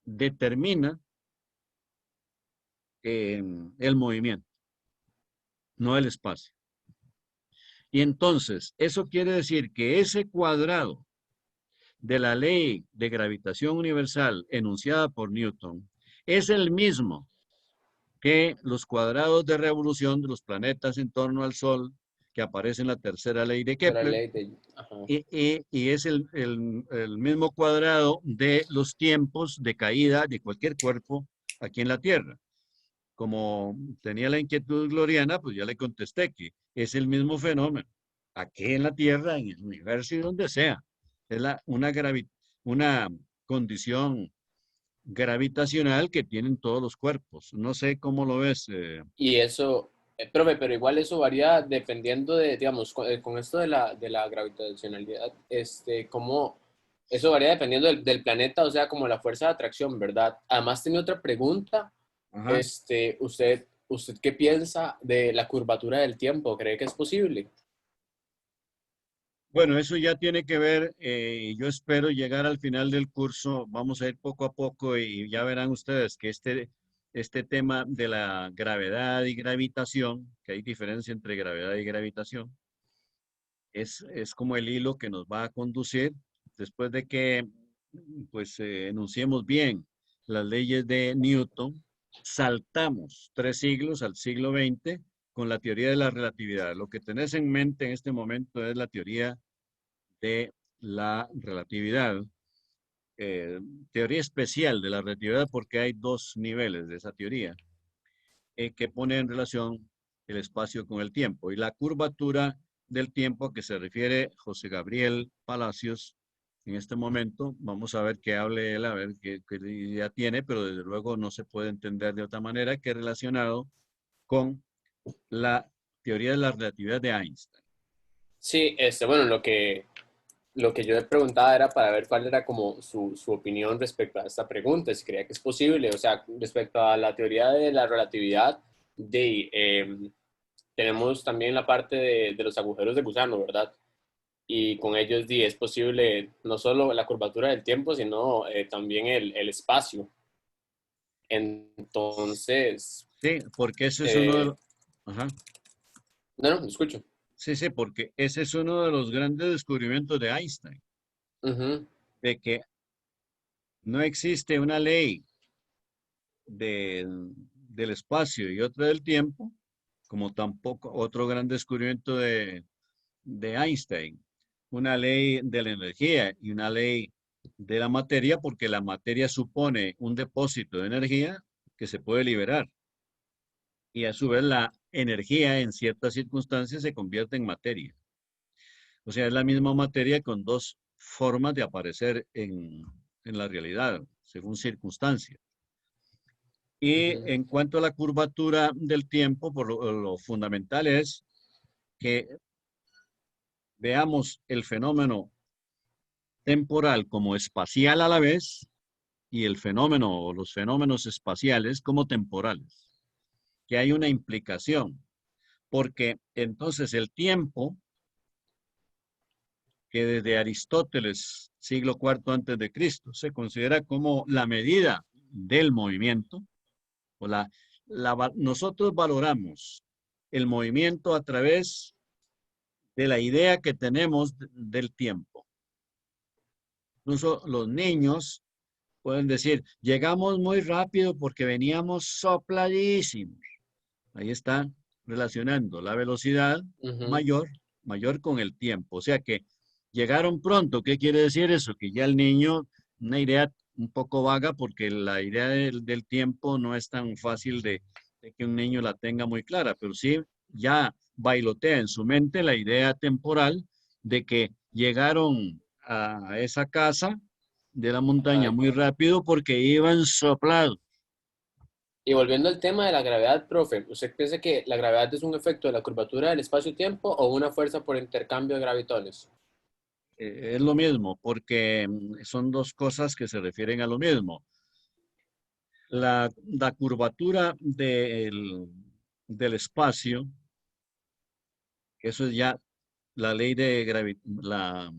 determina el movimiento, no el espacio. Y entonces, eso quiere decir que ese cuadrado de la ley de gravitación universal enunciada por Newton es el mismo que los cuadrados de revolución de los planetas en torno al Sol que aparece en la tercera ley de Kepler, y es el mismo cuadrado de los tiempos de caída de cualquier cuerpo aquí en la Tierra. Como tenía la inquietud Gloriana, pues ya le contesté que es el mismo fenómeno aquí en la Tierra, en el universo y donde sea. Es una condición gravitacional que tienen todos los cuerpos. No sé cómo lo ves. Y eso, profe, pero igual eso varía dependiendo de, digamos, con esto de la gravitacionalidad, como eso varía dependiendo del planeta, o sea, como la fuerza de atracción, ¿verdad? Además, tenía otra pregunta. Ajá. ¿Usted qué piensa de la curvatura del tiempo? ¿Cree que es posible? Bueno, eso ya tiene que ver, yo espero llegar al final del curso, vamos a ir poco a poco y ya verán ustedes que este tema de la gravedad y gravitación, que hay diferencia entre gravedad y gravitación, es como el hilo que nos va a conducir después de que pues enunciemos bien las leyes de Newton, saltamos 3 siglos al siglo XX con la teoría de la relatividad. Lo que tenés en mente en este momento es la teoría de la relatividad, teoría especial de la relatividad porque hay 2 niveles de esa teoría que pone en relación el espacio con el tiempo y la curvatura del tiempo a que se refiere José Gabriel Palacios en este momento. Vamos a ver qué hable él, a ver qué idea tiene, pero desde luego no se puede entender de otra manera que relacionado con la teoría de la relatividad de Einstein. Sí, bueno, lo que yo le preguntaba era para ver cuál era como su opinión respecto a esta pregunta, si creía que es posible, o sea, respecto a la teoría de la relatividad, tenemos también la parte de los agujeros de gusano, ¿verdad? Y con ellos es posible no solo la curvatura del tiempo, sino también el espacio. Entonces... Sí, porque ese es uno de los... Ajá. No, lo escucho. Sí, sí, porque ese es uno de los grandes descubrimientos de Einstein, de que no existe una ley del espacio y otra del tiempo, como tampoco otro gran descubrimiento de Einstein, una ley de la energía y una ley de la materia, porque la materia supone un depósito de energía que se puede liberar. Y a su vez la energía en ciertas circunstancias se convierte en materia. O sea, es la misma materia con 2 formas de aparecer en la realidad, según circunstancias. Y en cuanto a la curvatura del tiempo, por lo fundamental es que veamos el fenómeno temporal como espacial a la vez y el fenómeno o los fenómenos espaciales como temporales. Que hay una implicación, porque entonces el tiempo, que desde Aristóteles, siglo IV antes de Cristo, se considera como la medida del movimiento, o nosotros valoramos el movimiento a través de la idea que tenemos del tiempo. Incluso los niños Pueden decir, llegamos muy rápido porque veníamos sopladísimos. Ahí están relacionando la velocidad mayor con el tiempo. O sea que llegaron pronto. ¿Qué quiere decir eso? Que ya el niño, una idea un poco vaga porque la idea del tiempo no es tan fácil de que un niño la tenga muy clara, pero sí ya bailotea en su mente la idea temporal de que llegaron a esa casa de la montaña muy rápido porque iban soplados. Y volviendo al tema de la gravedad, profe, ¿usted piensa que la gravedad es un efecto de la curvatura del espacio-tiempo o una fuerza por intercambio de gravitones? Es lo mismo, porque son dos cosas que se refieren a lo mismo. La curvatura del espacio, eso es ya la ley de la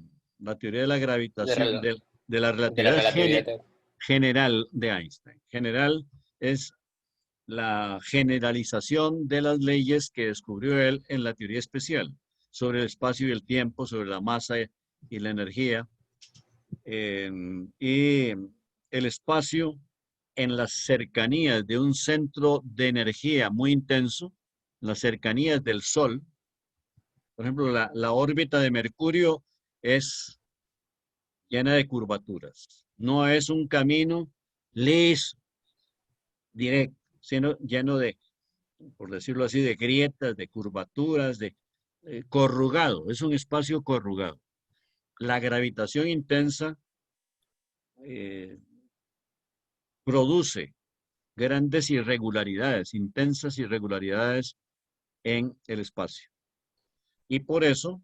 teoría de la gravitación, de la relatividad, general de Einstein. General es la generalización de las leyes que descubrió él en la teoría especial sobre el espacio y el tiempo, sobre la masa y la energía. Y el espacio en las cercanías de un centro de energía muy intenso, las cercanías del Sol. Por ejemplo, la órbita de Mercurio es llena de curvaturas. No es un camino liso, directo, sino lleno de, por decirlo así, de grietas, de curvaturas, de corrugado. Es un espacio corrugado. La gravitación intensa produce grandes irregularidades, intensas irregularidades en el espacio. Y por eso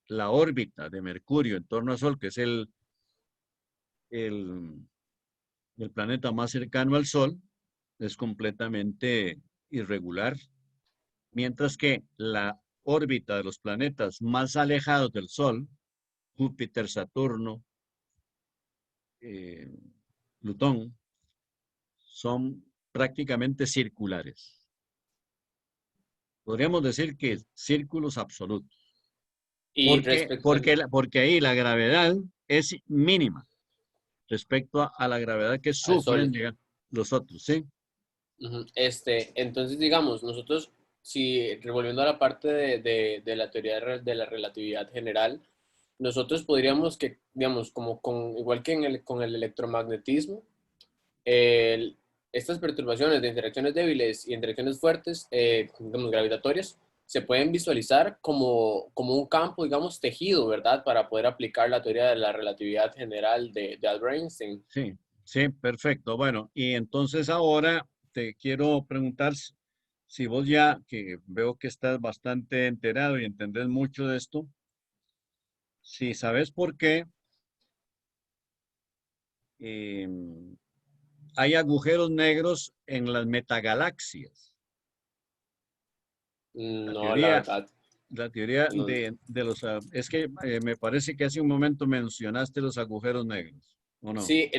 la órbita de Mercurio en torno al Sol, que es el planeta más cercano al Sol, es completamente irregular, mientras que la órbita de los planetas más alejados del Sol, Júpiter, Saturno, Plutón, son prácticamente circulares. Podríamos decir que círculos absolutos. Porque ahí la gravedad es mínima respecto a la gravedad que sufren los otros, ¿sí? Entonces, digamos, nosotros, si revolviendo a la parte de la teoría de la relatividad general, nosotros podríamos que, digamos, igual que con el electromagnetismo, estas perturbaciones de interacciones débiles y interacciones fuertes, digamos, gravitatorias, se pueden visualizar como un campo, digamos, tejido, ¿verdad? Para poder aplicar la teoría de la relatividad general de Albert Einstein. Sí, sí, perfecto. Bueno, y entonces ahora te quiero preguntar si vos ya, que veo que estás bastante enterado y entendés mucho de esto, si sabes por qué hay agujeros negros en las metagalaxias. No, la verdad. La teoría de los... Es que me parece que hace un momento mencionaste los agujeros negros, ¿o no? Sí,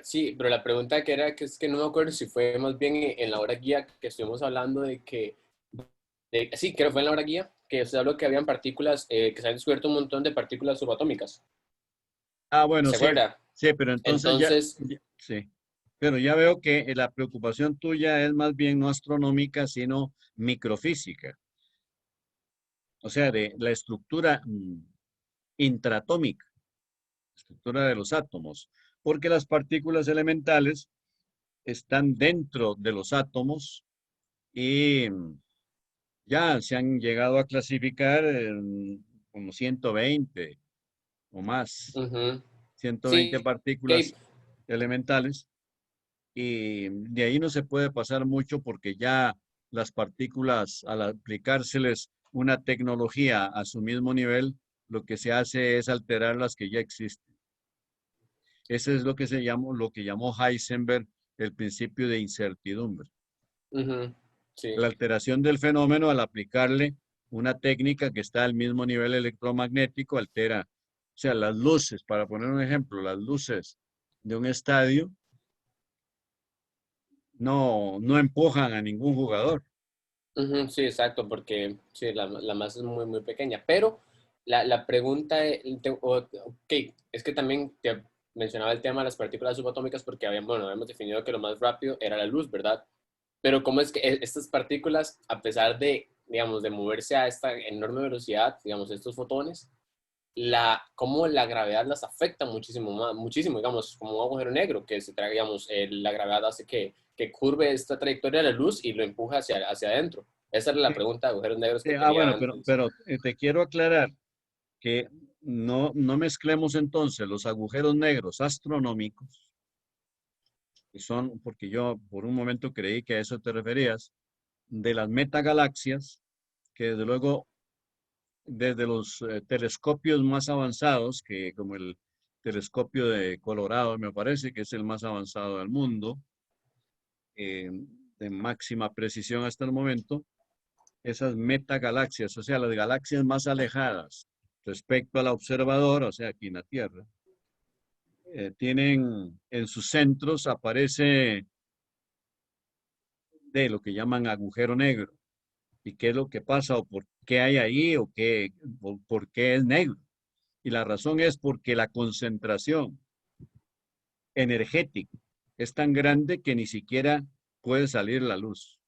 sí, pero la pregunta que es que no me acuerdo si fue más bien en la hora guía que estuvimos hablando de que... sí, creo que fue en la hora guía que se habló que habían partículas, que se han descubierto un montón de partículas subatómicas. Ah, bueno, ¿Se sí. acuerda? Sí, pero entonces sí. Pero ya veo que la preocupación tuya es más bien no astronómica, sino microfísica. O sea, de la estructura intratómica, estructura de los átomos, porque las partículas elementales están dentro de los átomos y ya se han llegado a clasificar como 120 o más, 120 partículas elementales, y de ahí no se puede pasar mucho porque ya las partículas, al aplicárseles una tecnología a su mismo nivel, lo que se hace es alterar las que ya existen. Ese es lo que lo que llamó Heisenberg el principio de incertidumbre. Sí. La alteración del fenómeno al aplicarle una técnica que está al mismo nivel electromagnético altera, o sea, las luces, para poner un ejemplo, las luces de un estadio no empujan a ningún jugador. Sí, exacto, porque sí, la masa es muy, muy pequeña. Pero la pregunta, es que también mencionaba el tema de las partículas subatómicas porque habíamos definido que lo más rápido era la luz, ¿verdad? Pero ¿cómo es que estas partículas, a pesar de, digamos, de moverse a esta enorme velocidad, digamos, estos fotones, cómo la gravedad las afecta muchísimo más, muchísimo, digamos, como un agujero negro que se trae, digamos, la gravedad hace que curve esta trayectoria de la luz y lo empuja hacia adentro? Esa era la pregunta de agujeros negros que tenía Bueno, antes. pero te quiero aclarar que no mezclemos entonces los agujeros negros astronómicos, que son, porque yo por un momento creí que a eso te referías, de las metagalaxias, que desde luego desde los telescopios más avanzados, que como el telescopio de Colorado me parece que es el más avanzado del mundo, de máxima precisión hasta el momento, esas metagalaxias, o sea, las galaxias más alejadas respecto al observador, o sea, aquí en la Tierra, tienen en sus centros aparece de lo que llaman agujero negro. ¿Y qué es lo que pasa o por qué hay ahí o por qué es negro? Y la razón es porque la concentración energética es tan grande que ni siquiera puede salir la luz.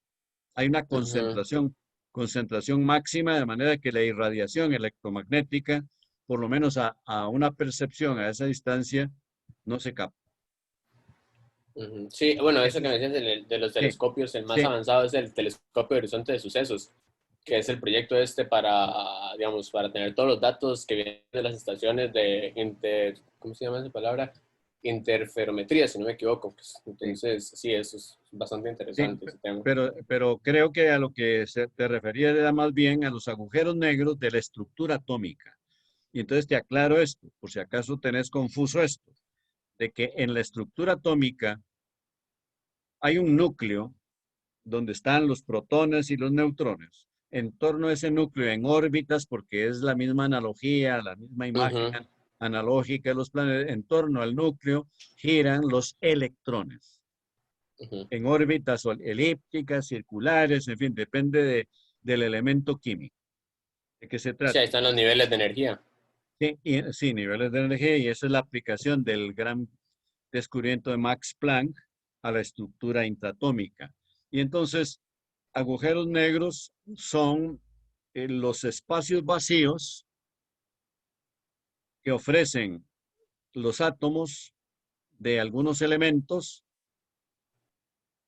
Hay una concentración máxima, de manera que la irradiación electromagnética, por lo menos a una percepción a esa distancia, no se capta. Sí, bueno, eso Eso que me es, decías de los sí, telescopios, el más sí, avanzado es el telescopio de horizonte de sucesos, que es el proyecto para, digamos, para tener todos los datos que vienen de las estaciones de ¿cómo se llama esa palabra? Interferometría, si no me equivoco. Pues, sí, entonces, sí, eso es bastante sí, interesante ese tema. pero creo que a lo que te refería era más bien a los agujeros negros de la estructura atómica. Y entonces te aclaro esto, por si acaso tenés confuso esto, de que en la estructura atómica hay un núcleo donde están los protones y los neutrones. En torno a ese núcleo, en órbitas, porque es la misma analogía, la misma imagen analógica de los planetas, en torno al núcleo giran los electrones. En órbitas elípticas, circulares, en fin, depende del elemento químico. ¿De qué se Sí, ahí trata? están los niveles de energía. Sí, sí, niveles de energía, y esa es la aplicación del gran descubrimiento de Max Planck a la estructura intratómica. Y entonces, agujeros negros son los espacios vacíos que ofrecen los átomos de algunos elementos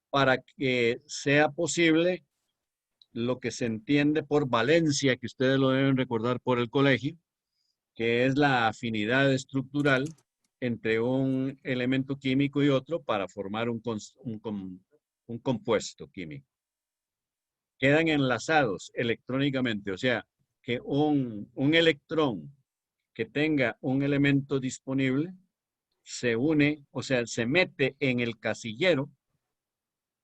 para que sea posible lo que se entiende por valencia, que ustedes lo deben recordar por el colegio, que es la afinidad estructural entre un elemento químico y otro para formar un compuesto químico. Quedan enlazados electrónicamente, o sea, que un electrón que tenga un elemento disponible se une, o sea, se mete en el casillero,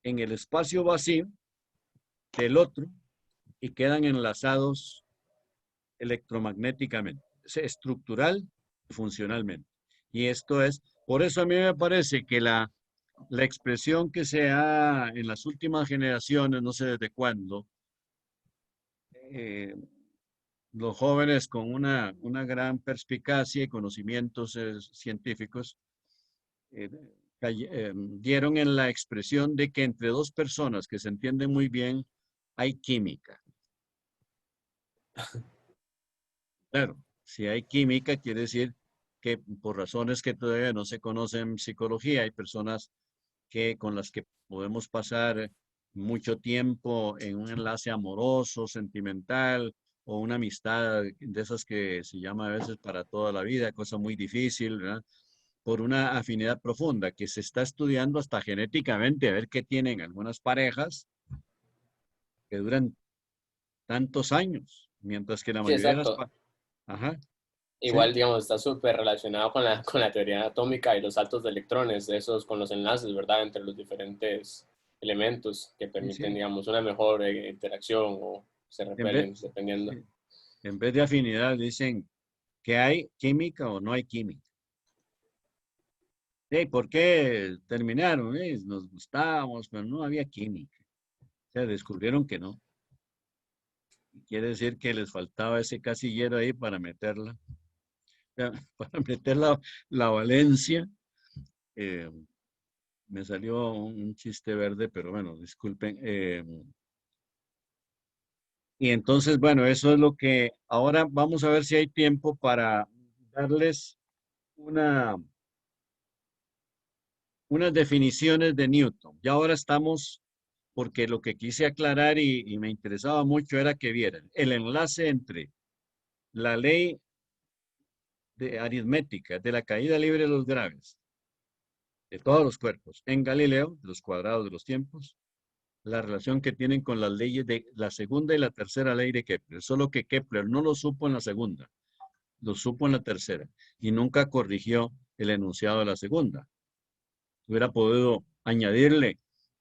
en el espacio vacío del otro y quedan enlazados electromagnéticamente, estructural y funcionalmente. Y esto es, por eso a mí me parece que la expresión que se ha en las últimas generaciones, no sé desde cuándo, los jóvenes con una gran perspicacia y conocimientos científicos dieron en la expresión de que entre dos personas que se entienden muy bien hay química. Claro, si hay química quiere decir que por razones que todavía no se conocen en psicología, hay personas con las que podemos pasar mucho tiempo en un enlace amoroso, sentimental, o una amistad de esas que se llama a veces para toda la vida, cosa muy difícil, ¿verdad? Por una afinidad profunda que se está estudiando hasta genéticamente, a ver qué tienen algunas parejas que duran tantos años, mientras que la Sí, mayoría de las... exacto. Ajá, sí, Igual, digamos, está súper relacionado con la teoría atómica y los saltos de electrones, esos con los enlaces, ¿verdad? Entre los diferentes elementos que sí, permiten, sí. digamos, una mejor interacción o se En repelen, vez, dependiendo. sí, en vez de afinidad dicen que hay química o no hay química. ¿Y por qué terminaron? Nos gustábamos, pero no había química. O sea, descubrieron que no. Quiere decir que les faltaba ese casillero ahí para meterla. para meter la valencia. Me salió un chiste verde, pero bueno, disculpen. Y entonces, bueno, eso es lo que ahora vamos a ver si hay tiempo para darles unas definiciones de Newton. Ya ahora estamos, porque lo que quise aclarar y me interesaba mucho era que vieran el enlace entre la ley de aritmética de la caída libre de los graves de todos los cuerpos en Galileo, de los cuadrados de los tiempos, la relación que tienen con las leyes de la segunda y la tercera ley de Kepler, solo que Kepler no lo supo en la segunda, lo supo en la tercera y nunca corrigió el enunciado de la segunda. Hubiera podido añadirle,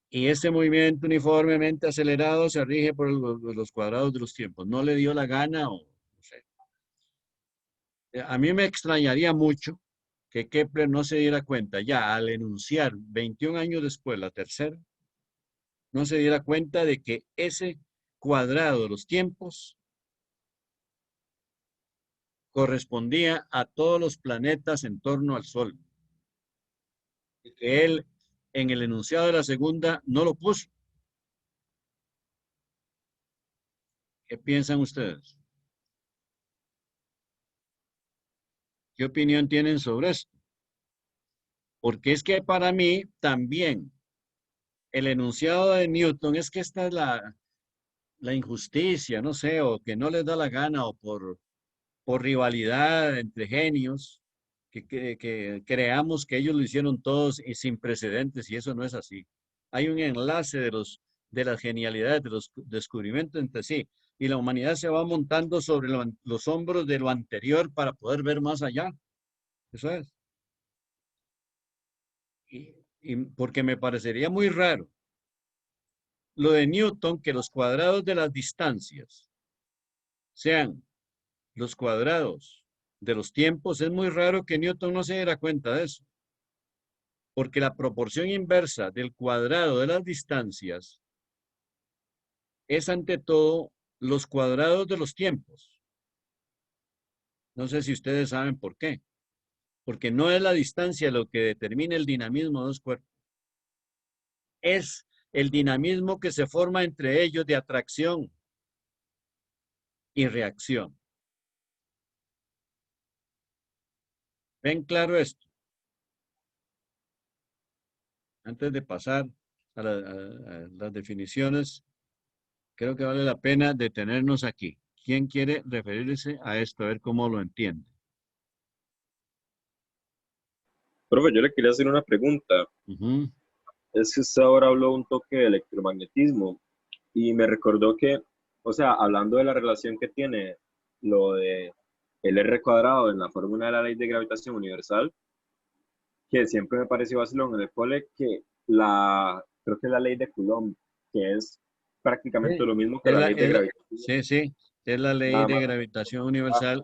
y ese movimiento uniformemente acelerado se rige por los cuadrados de los tiempos. No le dio la gana o no sé. A mí me extrañaría mucho que Kepler no se diera cuenta ya al enunciar 21 años después la tercera, no se diera cuenta de que ese cuadrado de los tiempos correspondía a todos los planetas en torno al Sol. Y que él en el enunciado de la segunda no lo puso. ¿Qué piensan ustedes? ¿Qué opinión tienen sobre esto? Porque es que para mí también el enunciado de Newton es que esta es la injusticia, no sé, o que no les da la gana, o por rivalidad entre genios, que creamos que ellos lo hicieron todos y sin precedentes, y eso no es así. Hay un enlace de las genialidades, de los descubrimientos entre sí, y la humanidad se va montando sobre los hombros de lo anterior para poder ver más allá. Eso es. Y porque me parecería muy raro lo de Newton, que los cuadrados de las distancias sean los cuadrados de los tiempos. Es muy raro que Newton no se diera cuenta de eso, porque la proporción inversa del cuadrado de las distancias es ante todo los cuadrados de los tiempos. No sé si ustedes saben por qué. Porque no es la distancia lo que determina el dinamismo de los cuerpos. Es el dinamismo que se forma entre ellos de atracción y reacción. ¿Ven claro esto? Antes de pasar a las definiciones, creo que vale la pena detenernos aquí. ¿Quién quiere referirse a esto? A ver cómo lo entiende. Profe, yo le quería hacer una pregunta. Es que usted ahora habló un toque de electromagnetismo y me recordó que, o sea, hablando de la relación que tiene lo de el R cuadrado en la fórmula de la ley de gravitación universal, que siempre me pareció vacilón en el cole, que creo que es la ley de Coulomb, que es prácticamente Sí, lo mismo que la ley de gravitación. Sí, sí, es la ley de gravitación universal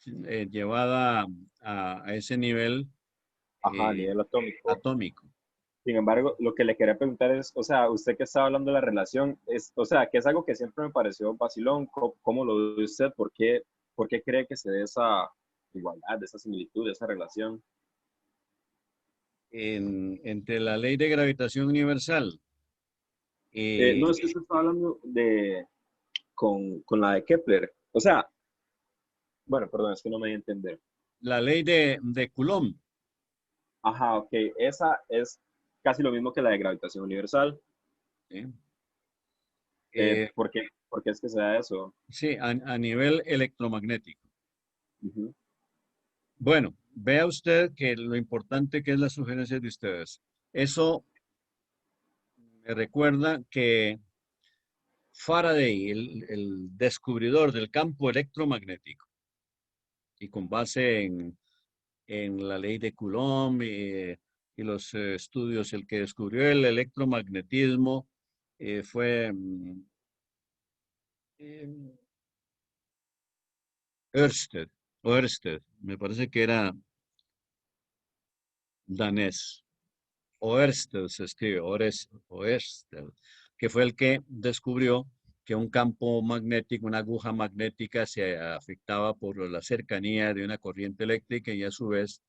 llevada a ese nivel, a nivel atómico. Sin embargo, lo que le quería preguntar es, o sea, usted que estaba hablando de la relación, o sea, que es algo que siempre me pareció vacilón, ¿cómo lo ve usted? ¿Por qué cree que se dé esa igualdad, esa similitud, esa relación? Entre la ley de gravitación universal. No, es que usted estaba hablando con la de Kepler. O sea, bueno, perdón, es que no me di a entender. La ley de Coulomb. Ajá, ok. Esa es casi lo mismo que la de gravitación universal. Sí. ¿Por qué es que se da eso? Sí, a nivel electromagnético. Bueno, vea usted que lo importante que es la sugerencia de ustedes. Eso me recuerda que Faraday, el descubridor del campo electromagnético, y con base en la ley de Coulomb y los estudios, el que descubrió el electromagnetismo fue Ørsted, me parece que era danés. Ørsted se escribe, Ørsted, que fue el que descubrió que un campo magnético, una aguja magnética se afectaba por la cercanía de una corriente eléctrica y a su vez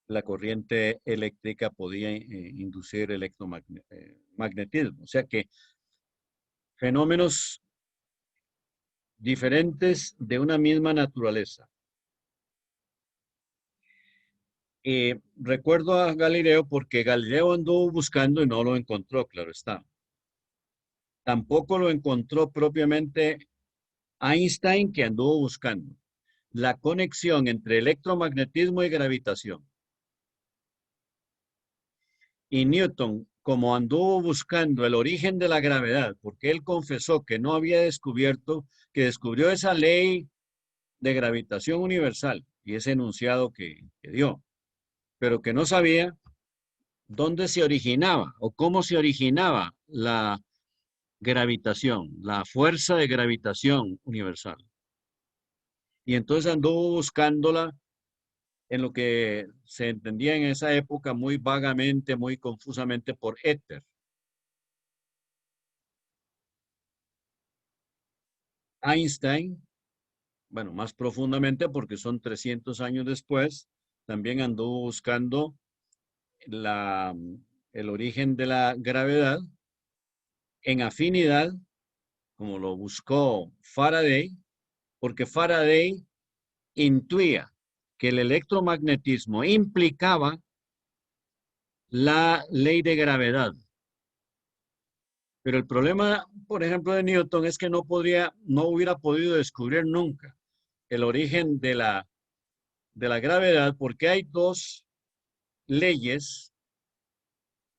la corriente eléctrica podía inducir electromagnetismo. O sea que fenómenos diferentes de una misma naturaleza. Recuerdo a Galileo porque Galileo anduvo buscando y no lo encontró, claro está. Tampoco lo encontró propiamente Einstein, que anduvo buscando la conexión entre electromagnetismo y gravitación. Y Newton, como anduvo buscando el origen de la gravedad, porque él confesó que no había descubierto, que descubrió esa ley de gravitación universal y ese enunciado que dio, pero que no sabía dónde se originaba o cómo se originaba la gravitación, la fuerza de gravitación universal. Y entonces anduvo buscándola en lo que se entendía en esa época muy vagamente, muy confusamente por éter. Einstein, bueno, más profundamente porque son 300 años después, también anduvo buscando el origen de la gravedad en afinidad, como lo buscó Faraday, porque Faraday intuía que el electromagnetismo implicaba la ley de gravedad. Pero el problema, por ejemplo, de Newton es que no hubiera podido descubrir nunca el origen de la gravedad, porque hay dos leyes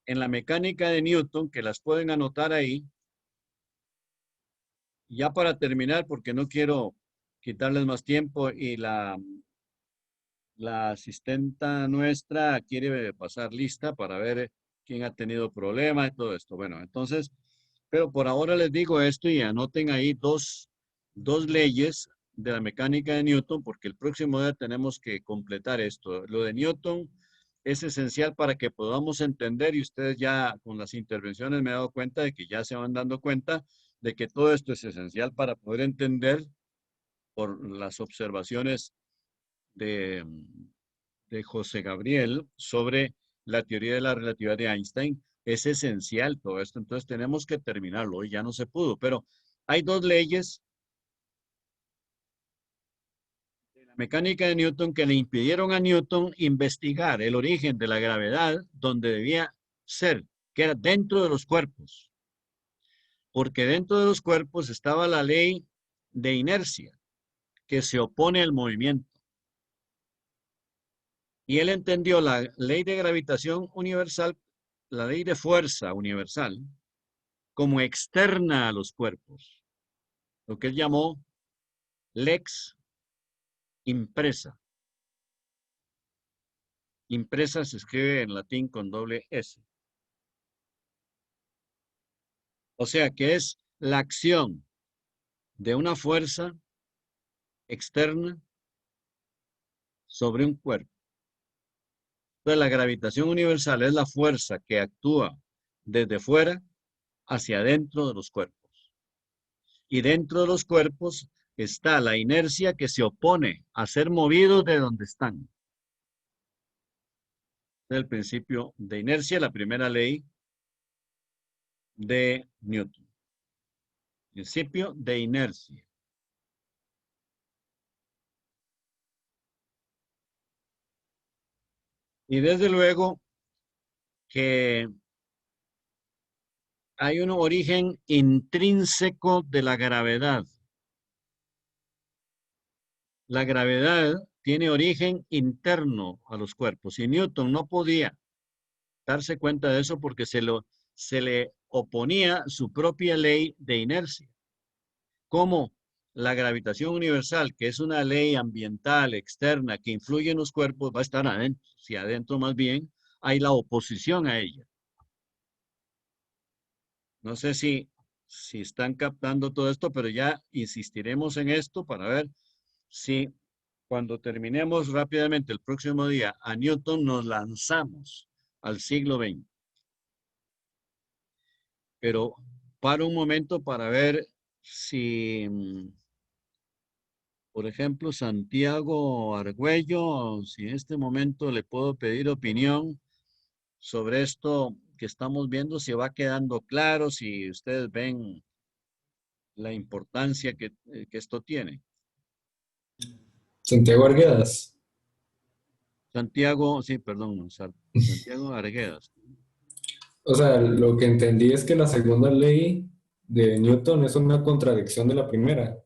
en la mecánica de Newton que las pueden anotar ahí. Ya para terminar, porque no quiero quitarles más tiempo y la asistenta nuestra quiere pasar lista para ver quién ha tenido problemas y todo esto. Bueno, entonces, pero por ahora les digo esto y anoten ahí dos leyes de la mecánica de Newton, porque el próximo día tenemos que completar esto. Lo de Newton es esencial para que podamos entender, y ustedes ya con las intervenciones me he dado cuenta de que ya se van dando cuenta de que todo esto es esencial para poder entender por las observaciones de José Gabriel sobre la teoría de la relatividad de Einstein. Es esencial todo esto, entonces tenemos que terminarlo. Hoy ya no se pudo, pero hay dos leyes de la mecánica de Newton que le impidieron a Newton investigar el origen de la gravedad donde debía ser, que era dentro de los cuerpos. Porque dentro de los cuerpos estaba la ley de inercia, que se opone al movimiento. Y él entendió la ley de gravitación universal, la ley de fuerza universal, como externa a los cuerpos, lo que él llamó lex impresa. Impresa se escribe en latín con doble S. O sea que es la acción de una fuerza externa sobre un cuerpo. Entonces la gravitación universal es la fuerza que actúa desde fuera hacia adentro de los cuerpos. Y dentro de los cuerpos está la inercia que se opone a ser movidos de donde están. El principio de inercia, la primera ley de Newton. Principio de inercia. Y desde luego que hay un origen intrínseco de la gravedad. La gravedad tiene origen interno a los cuerpos y Newton no podía darse cuenta de eso porque se le oponía su propia ley de inercia. Como la gravitación universal, que es una ley ambiental externa que influye en los cuerpos, va a estar adentro. Si adentro más bien hay la oposición a ella. No sé si están captando todo esto, pero ya insistiremos en esto para ver si cuando terminemos rápidamente el próximo día a Newton nos lanzamos al siglo XX. Pero para un momento para ver si, por ejemplo, Santiago Argüello, si en este momento le puedo pedir opinión sobre esto que estamos viendo, si va quedando claro, si ustedes ven la importancia que esto tiene. Santiago Arguedas. Santiago, sí, perdón, Santiago Arguedas. O sea, lo que entendí es que la segunda ley de Newton es una contradicción de la primera,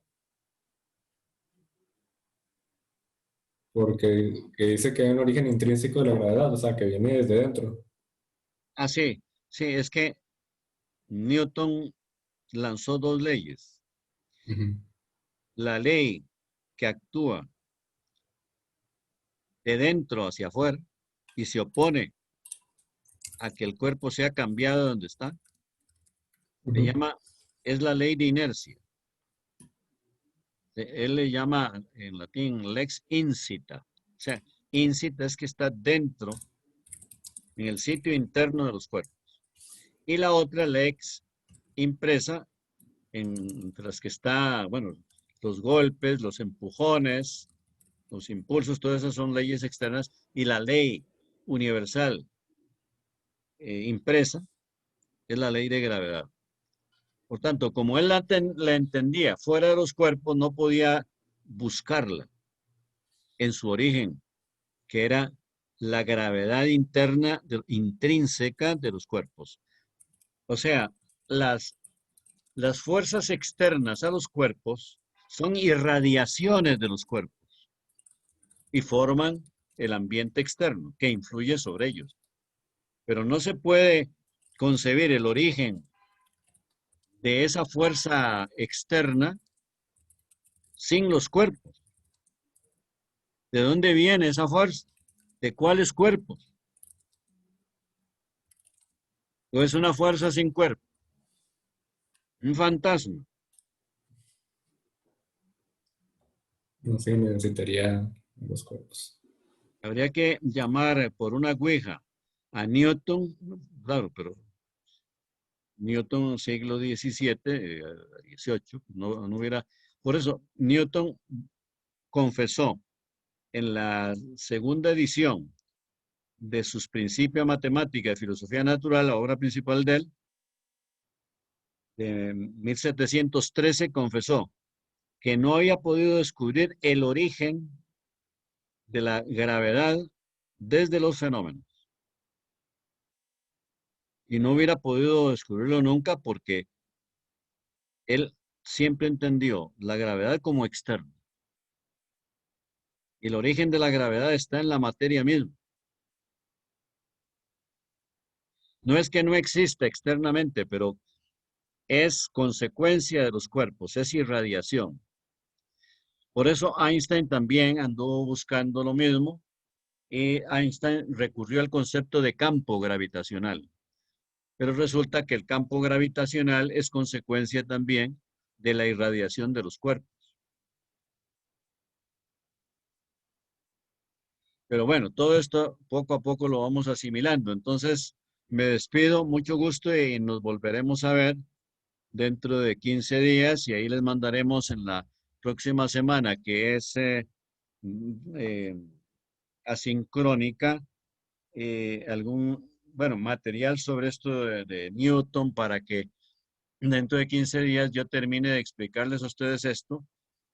porque que dice que hay un origen intrínseco de la gravedad, o sea, que viene desde dentro. Ah, sí, sí, es que Newton lanzó dos leyes. Ujú. La ley que actúa de dentro hacia afuera y se opone a que el cuerpo sea cambiado de donde está, Ujú. es la ley de inercia. Él le llama en latín lex incita. O sea, incita es que está dentro, en el sitio interno de los cuerpos. Y la otra lex impresa, entre las que está, bueno, los golpes, los empujones, los impulsos, todas esas son leyes externas. Y la ley universal impresa es la ley de gravedad. Por tanto, como él la entendía fuera de los cuerpos, no podía buscarla en su origen, que era la gravedad interna, intrínseca de los cuerpos. O sea, las fuerzas externas a los cuerpos son irradiaciones de los cuerpos y forman el ambiente externo que influye sobre ellos. Pero no se puede concebir el origen de esa fuerza externa sin los cuerpos. ¿De dónde viene esa fuerza? ¿De cuáles cuerpos? ¿O es una fuerza sin cuerpo? Un fantasma. No sé, necesitaría los cuerpos. Habría que llamar por una ouija a Newton, claro, pero Newton siglo XVII, XVIII, no hubiera. Por eso, Newton confesó en la segunda edición de sus Principios de Matemática y Filosofía Natural, la obra principal de él, de 1713, confesó que no había podido descubrir el origen de la gravedad desde los fenómenos. Y no hubiera podido descubrirlo nunca porque él siempre entendió la gravedad como externa. Y el origen de la gravedad está en la materia misma. No es que no exista externamente, pero es consecuencia de los cuerpos, es irradiación. Por eso Einstein también anduvo buscando lo mismo y Einstein recurrió al concepto de campo gravitacional. Pero resulta que el campo gravitacional es consecuencia también de la irradiación de los cuerpos. Pero bueno, todo esto poco a poco lo vamos asimilando. Entonces, me despido, mucho gusto y nos volveremos a ver dentro de 15 días y ahí les mandaremos en la próxima semana, que es asincrónica, algún, bueno, material sobre esto de Newton para que dentro de 15 días yo termine de explicarles a ustedes esto,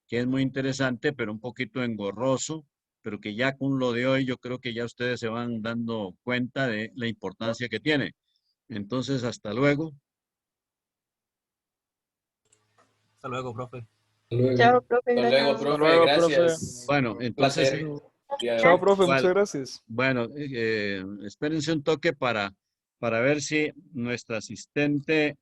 que es muy interesante, pero un poquito engorroso, pero que ya con lo de hoy yo creo que ya ustedes se van dando cuenta de la importancia que tiene. Entonces, hasta luego. Hasta luego, profe. Luego. Chao, profe, Hasta luego, gracias. Hasta profe. luego, profe. Gracias. Bueno, Un entonces, placer. Día de Chao, hoy. profe, muchas igual, gracias. bueno, espérense un toque para ver si nuestra asistente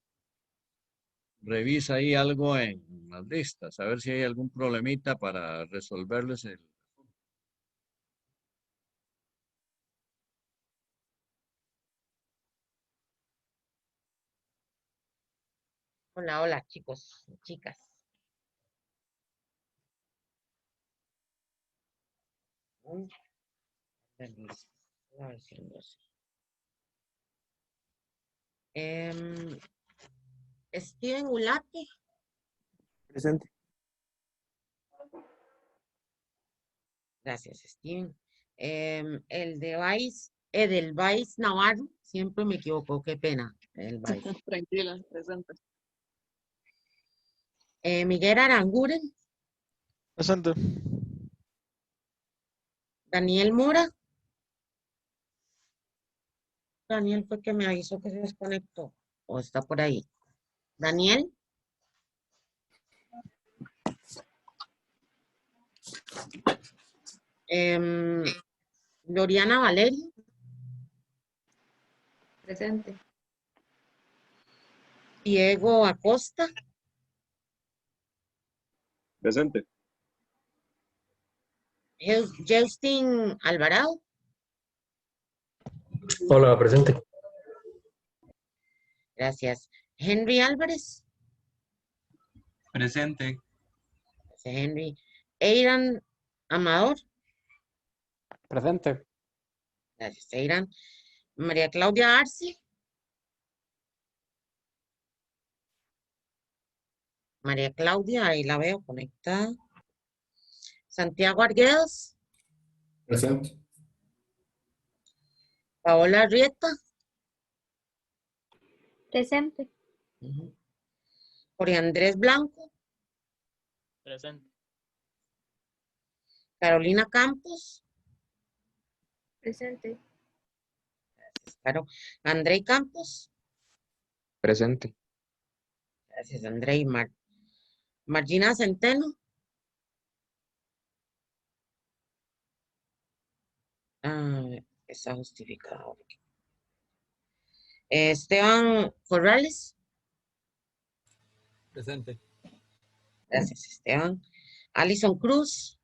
revisa ahí algo en las listas, a ver si hay algún problemita para resolverles el... Hola, hola, chicos, chicas. A ver si lo sé. Steven Ulate. Presente. Gracias, Steven. Edelweiss Navarro, siempre me equivoco, qué pena. Edelweiss. Tranquila, presente. Miguel Aranguren, Presente. Daniel Mora. Daniel fue que me avisó que se desconectó. O está por ahí. Daniel. Gloriana Valerio. Presente. Diego Acosta. Presente. Justin Alvarado. Hola, presente. Gracias. Henry Álvarez. Presente. Gracias, Henry. Eiran Amador. Presente. Gracias, Eiran. María Claudia Arce. María Claudia, ahí la veo conectada. Santiago Arguedas. Presente. Paola Rieta. Presente. Jorge Andrés Blanco. Presente. Carolina Campos. Presente. Gracias, Caro. Andrei Campos. Presente. Gracias, Andrei. Margina Centeno. Está justificado. Esteban Corrales. Presente. Gracias, Esteban. Alison Cruz.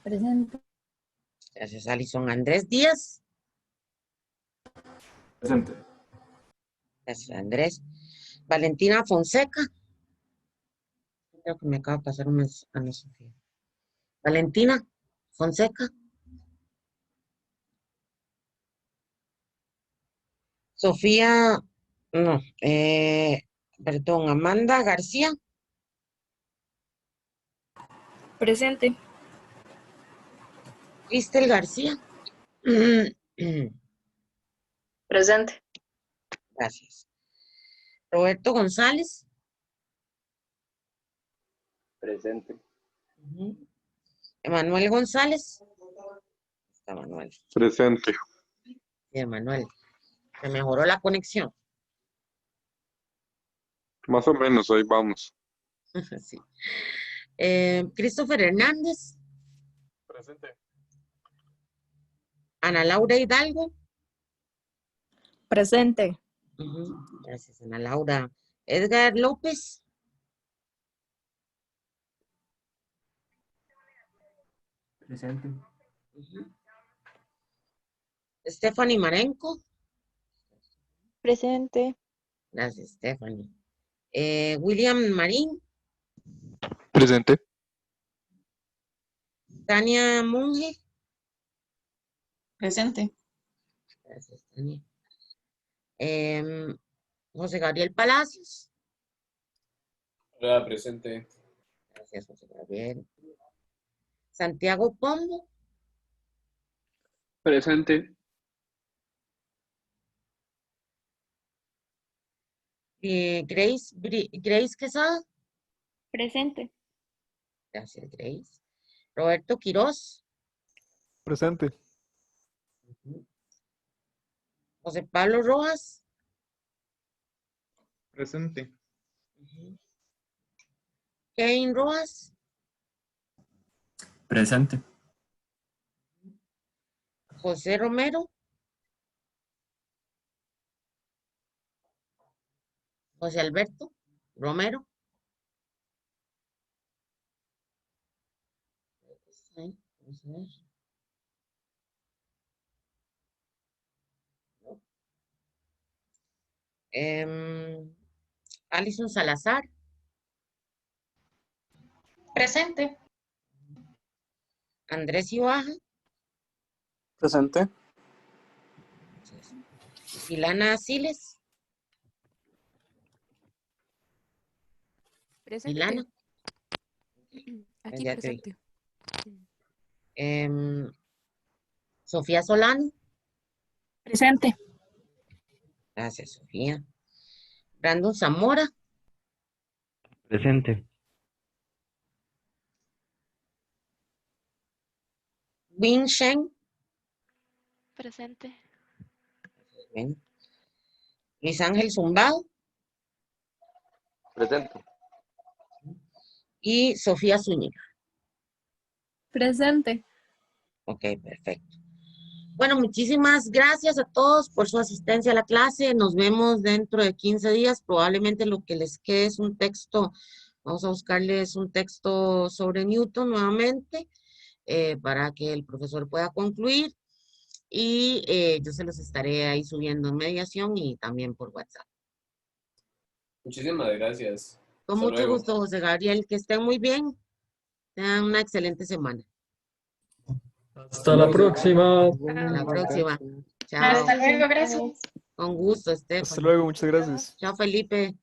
Presente. Gracias, Alison. Andrés Díaz. Presente. Gracias, Andrés. Valentina Fonseca. Creo que me acaba de pasar un mensaje. No, Sofía. Valentina Fonseca. Sofía, no, perdón, Amanda García. Presente. Cristel García. Presente. Gracias. Roberto González. Presente. Emanuel González. Está Manuel. Presente. Sí, Emanuel. Se mejoró la conexión. Más o menos, ahí vamos. Sí. Christopher Hernández. Presente. Ana Laura Hidalgo. Presente. Gracias, Ana Laura. Edgar López. Presente. Stephanie Marenco. Presente. Gracias, Stephanie. William Marín. Presente. Tania Monge. Presente. Gracias, Tania. José Gabriel Palacios. Hola, presente. Gracias, José Gabriel. Santiago Pombo. Presente. Grace Quesada. Presente. Gracias, Grace. Roberto Quiroz. Presente. José Pablo Rojas. Presente. Kevin Rojas. Presente. José Romero. José Alberto Romero. Sí, vamos a ver. Alison Salazar. Presente. Andrés Ibaja. Presente. Ilana Siles. Milana. Aquí Ya te vi. presente. Sofía Solano. Presente. Gracias, Sofía. Brandon Zamora. Presente. Win Shen. Presente. Bien. Luis Ángel Zumbado. Presente. Y Sofía Zúñiga. Presente. Ok, perfecto. Bueno, muchísimas gracias a todos por su asistencia a la clase. Nos vemos dentro de 15 días. Probablemente lo que les quede es un texto. Vamos a buscarles un texto sobre Newton nuevamente para que el profesor pueda concluir. Y yo se los estaré ahí subiendo en mediación y también por WhatsApp. Muchísimas gracias. Con Hasta mucho luego. gusto, José Gabriel. Que estén muy bien. Tengan una excelente semana. Hasta la próxima. Hasta la próxima. Chao. Hasta luego, gracias. Con gusto, Estefan. Hasta luego, muchas gracias. Chao, Felipe.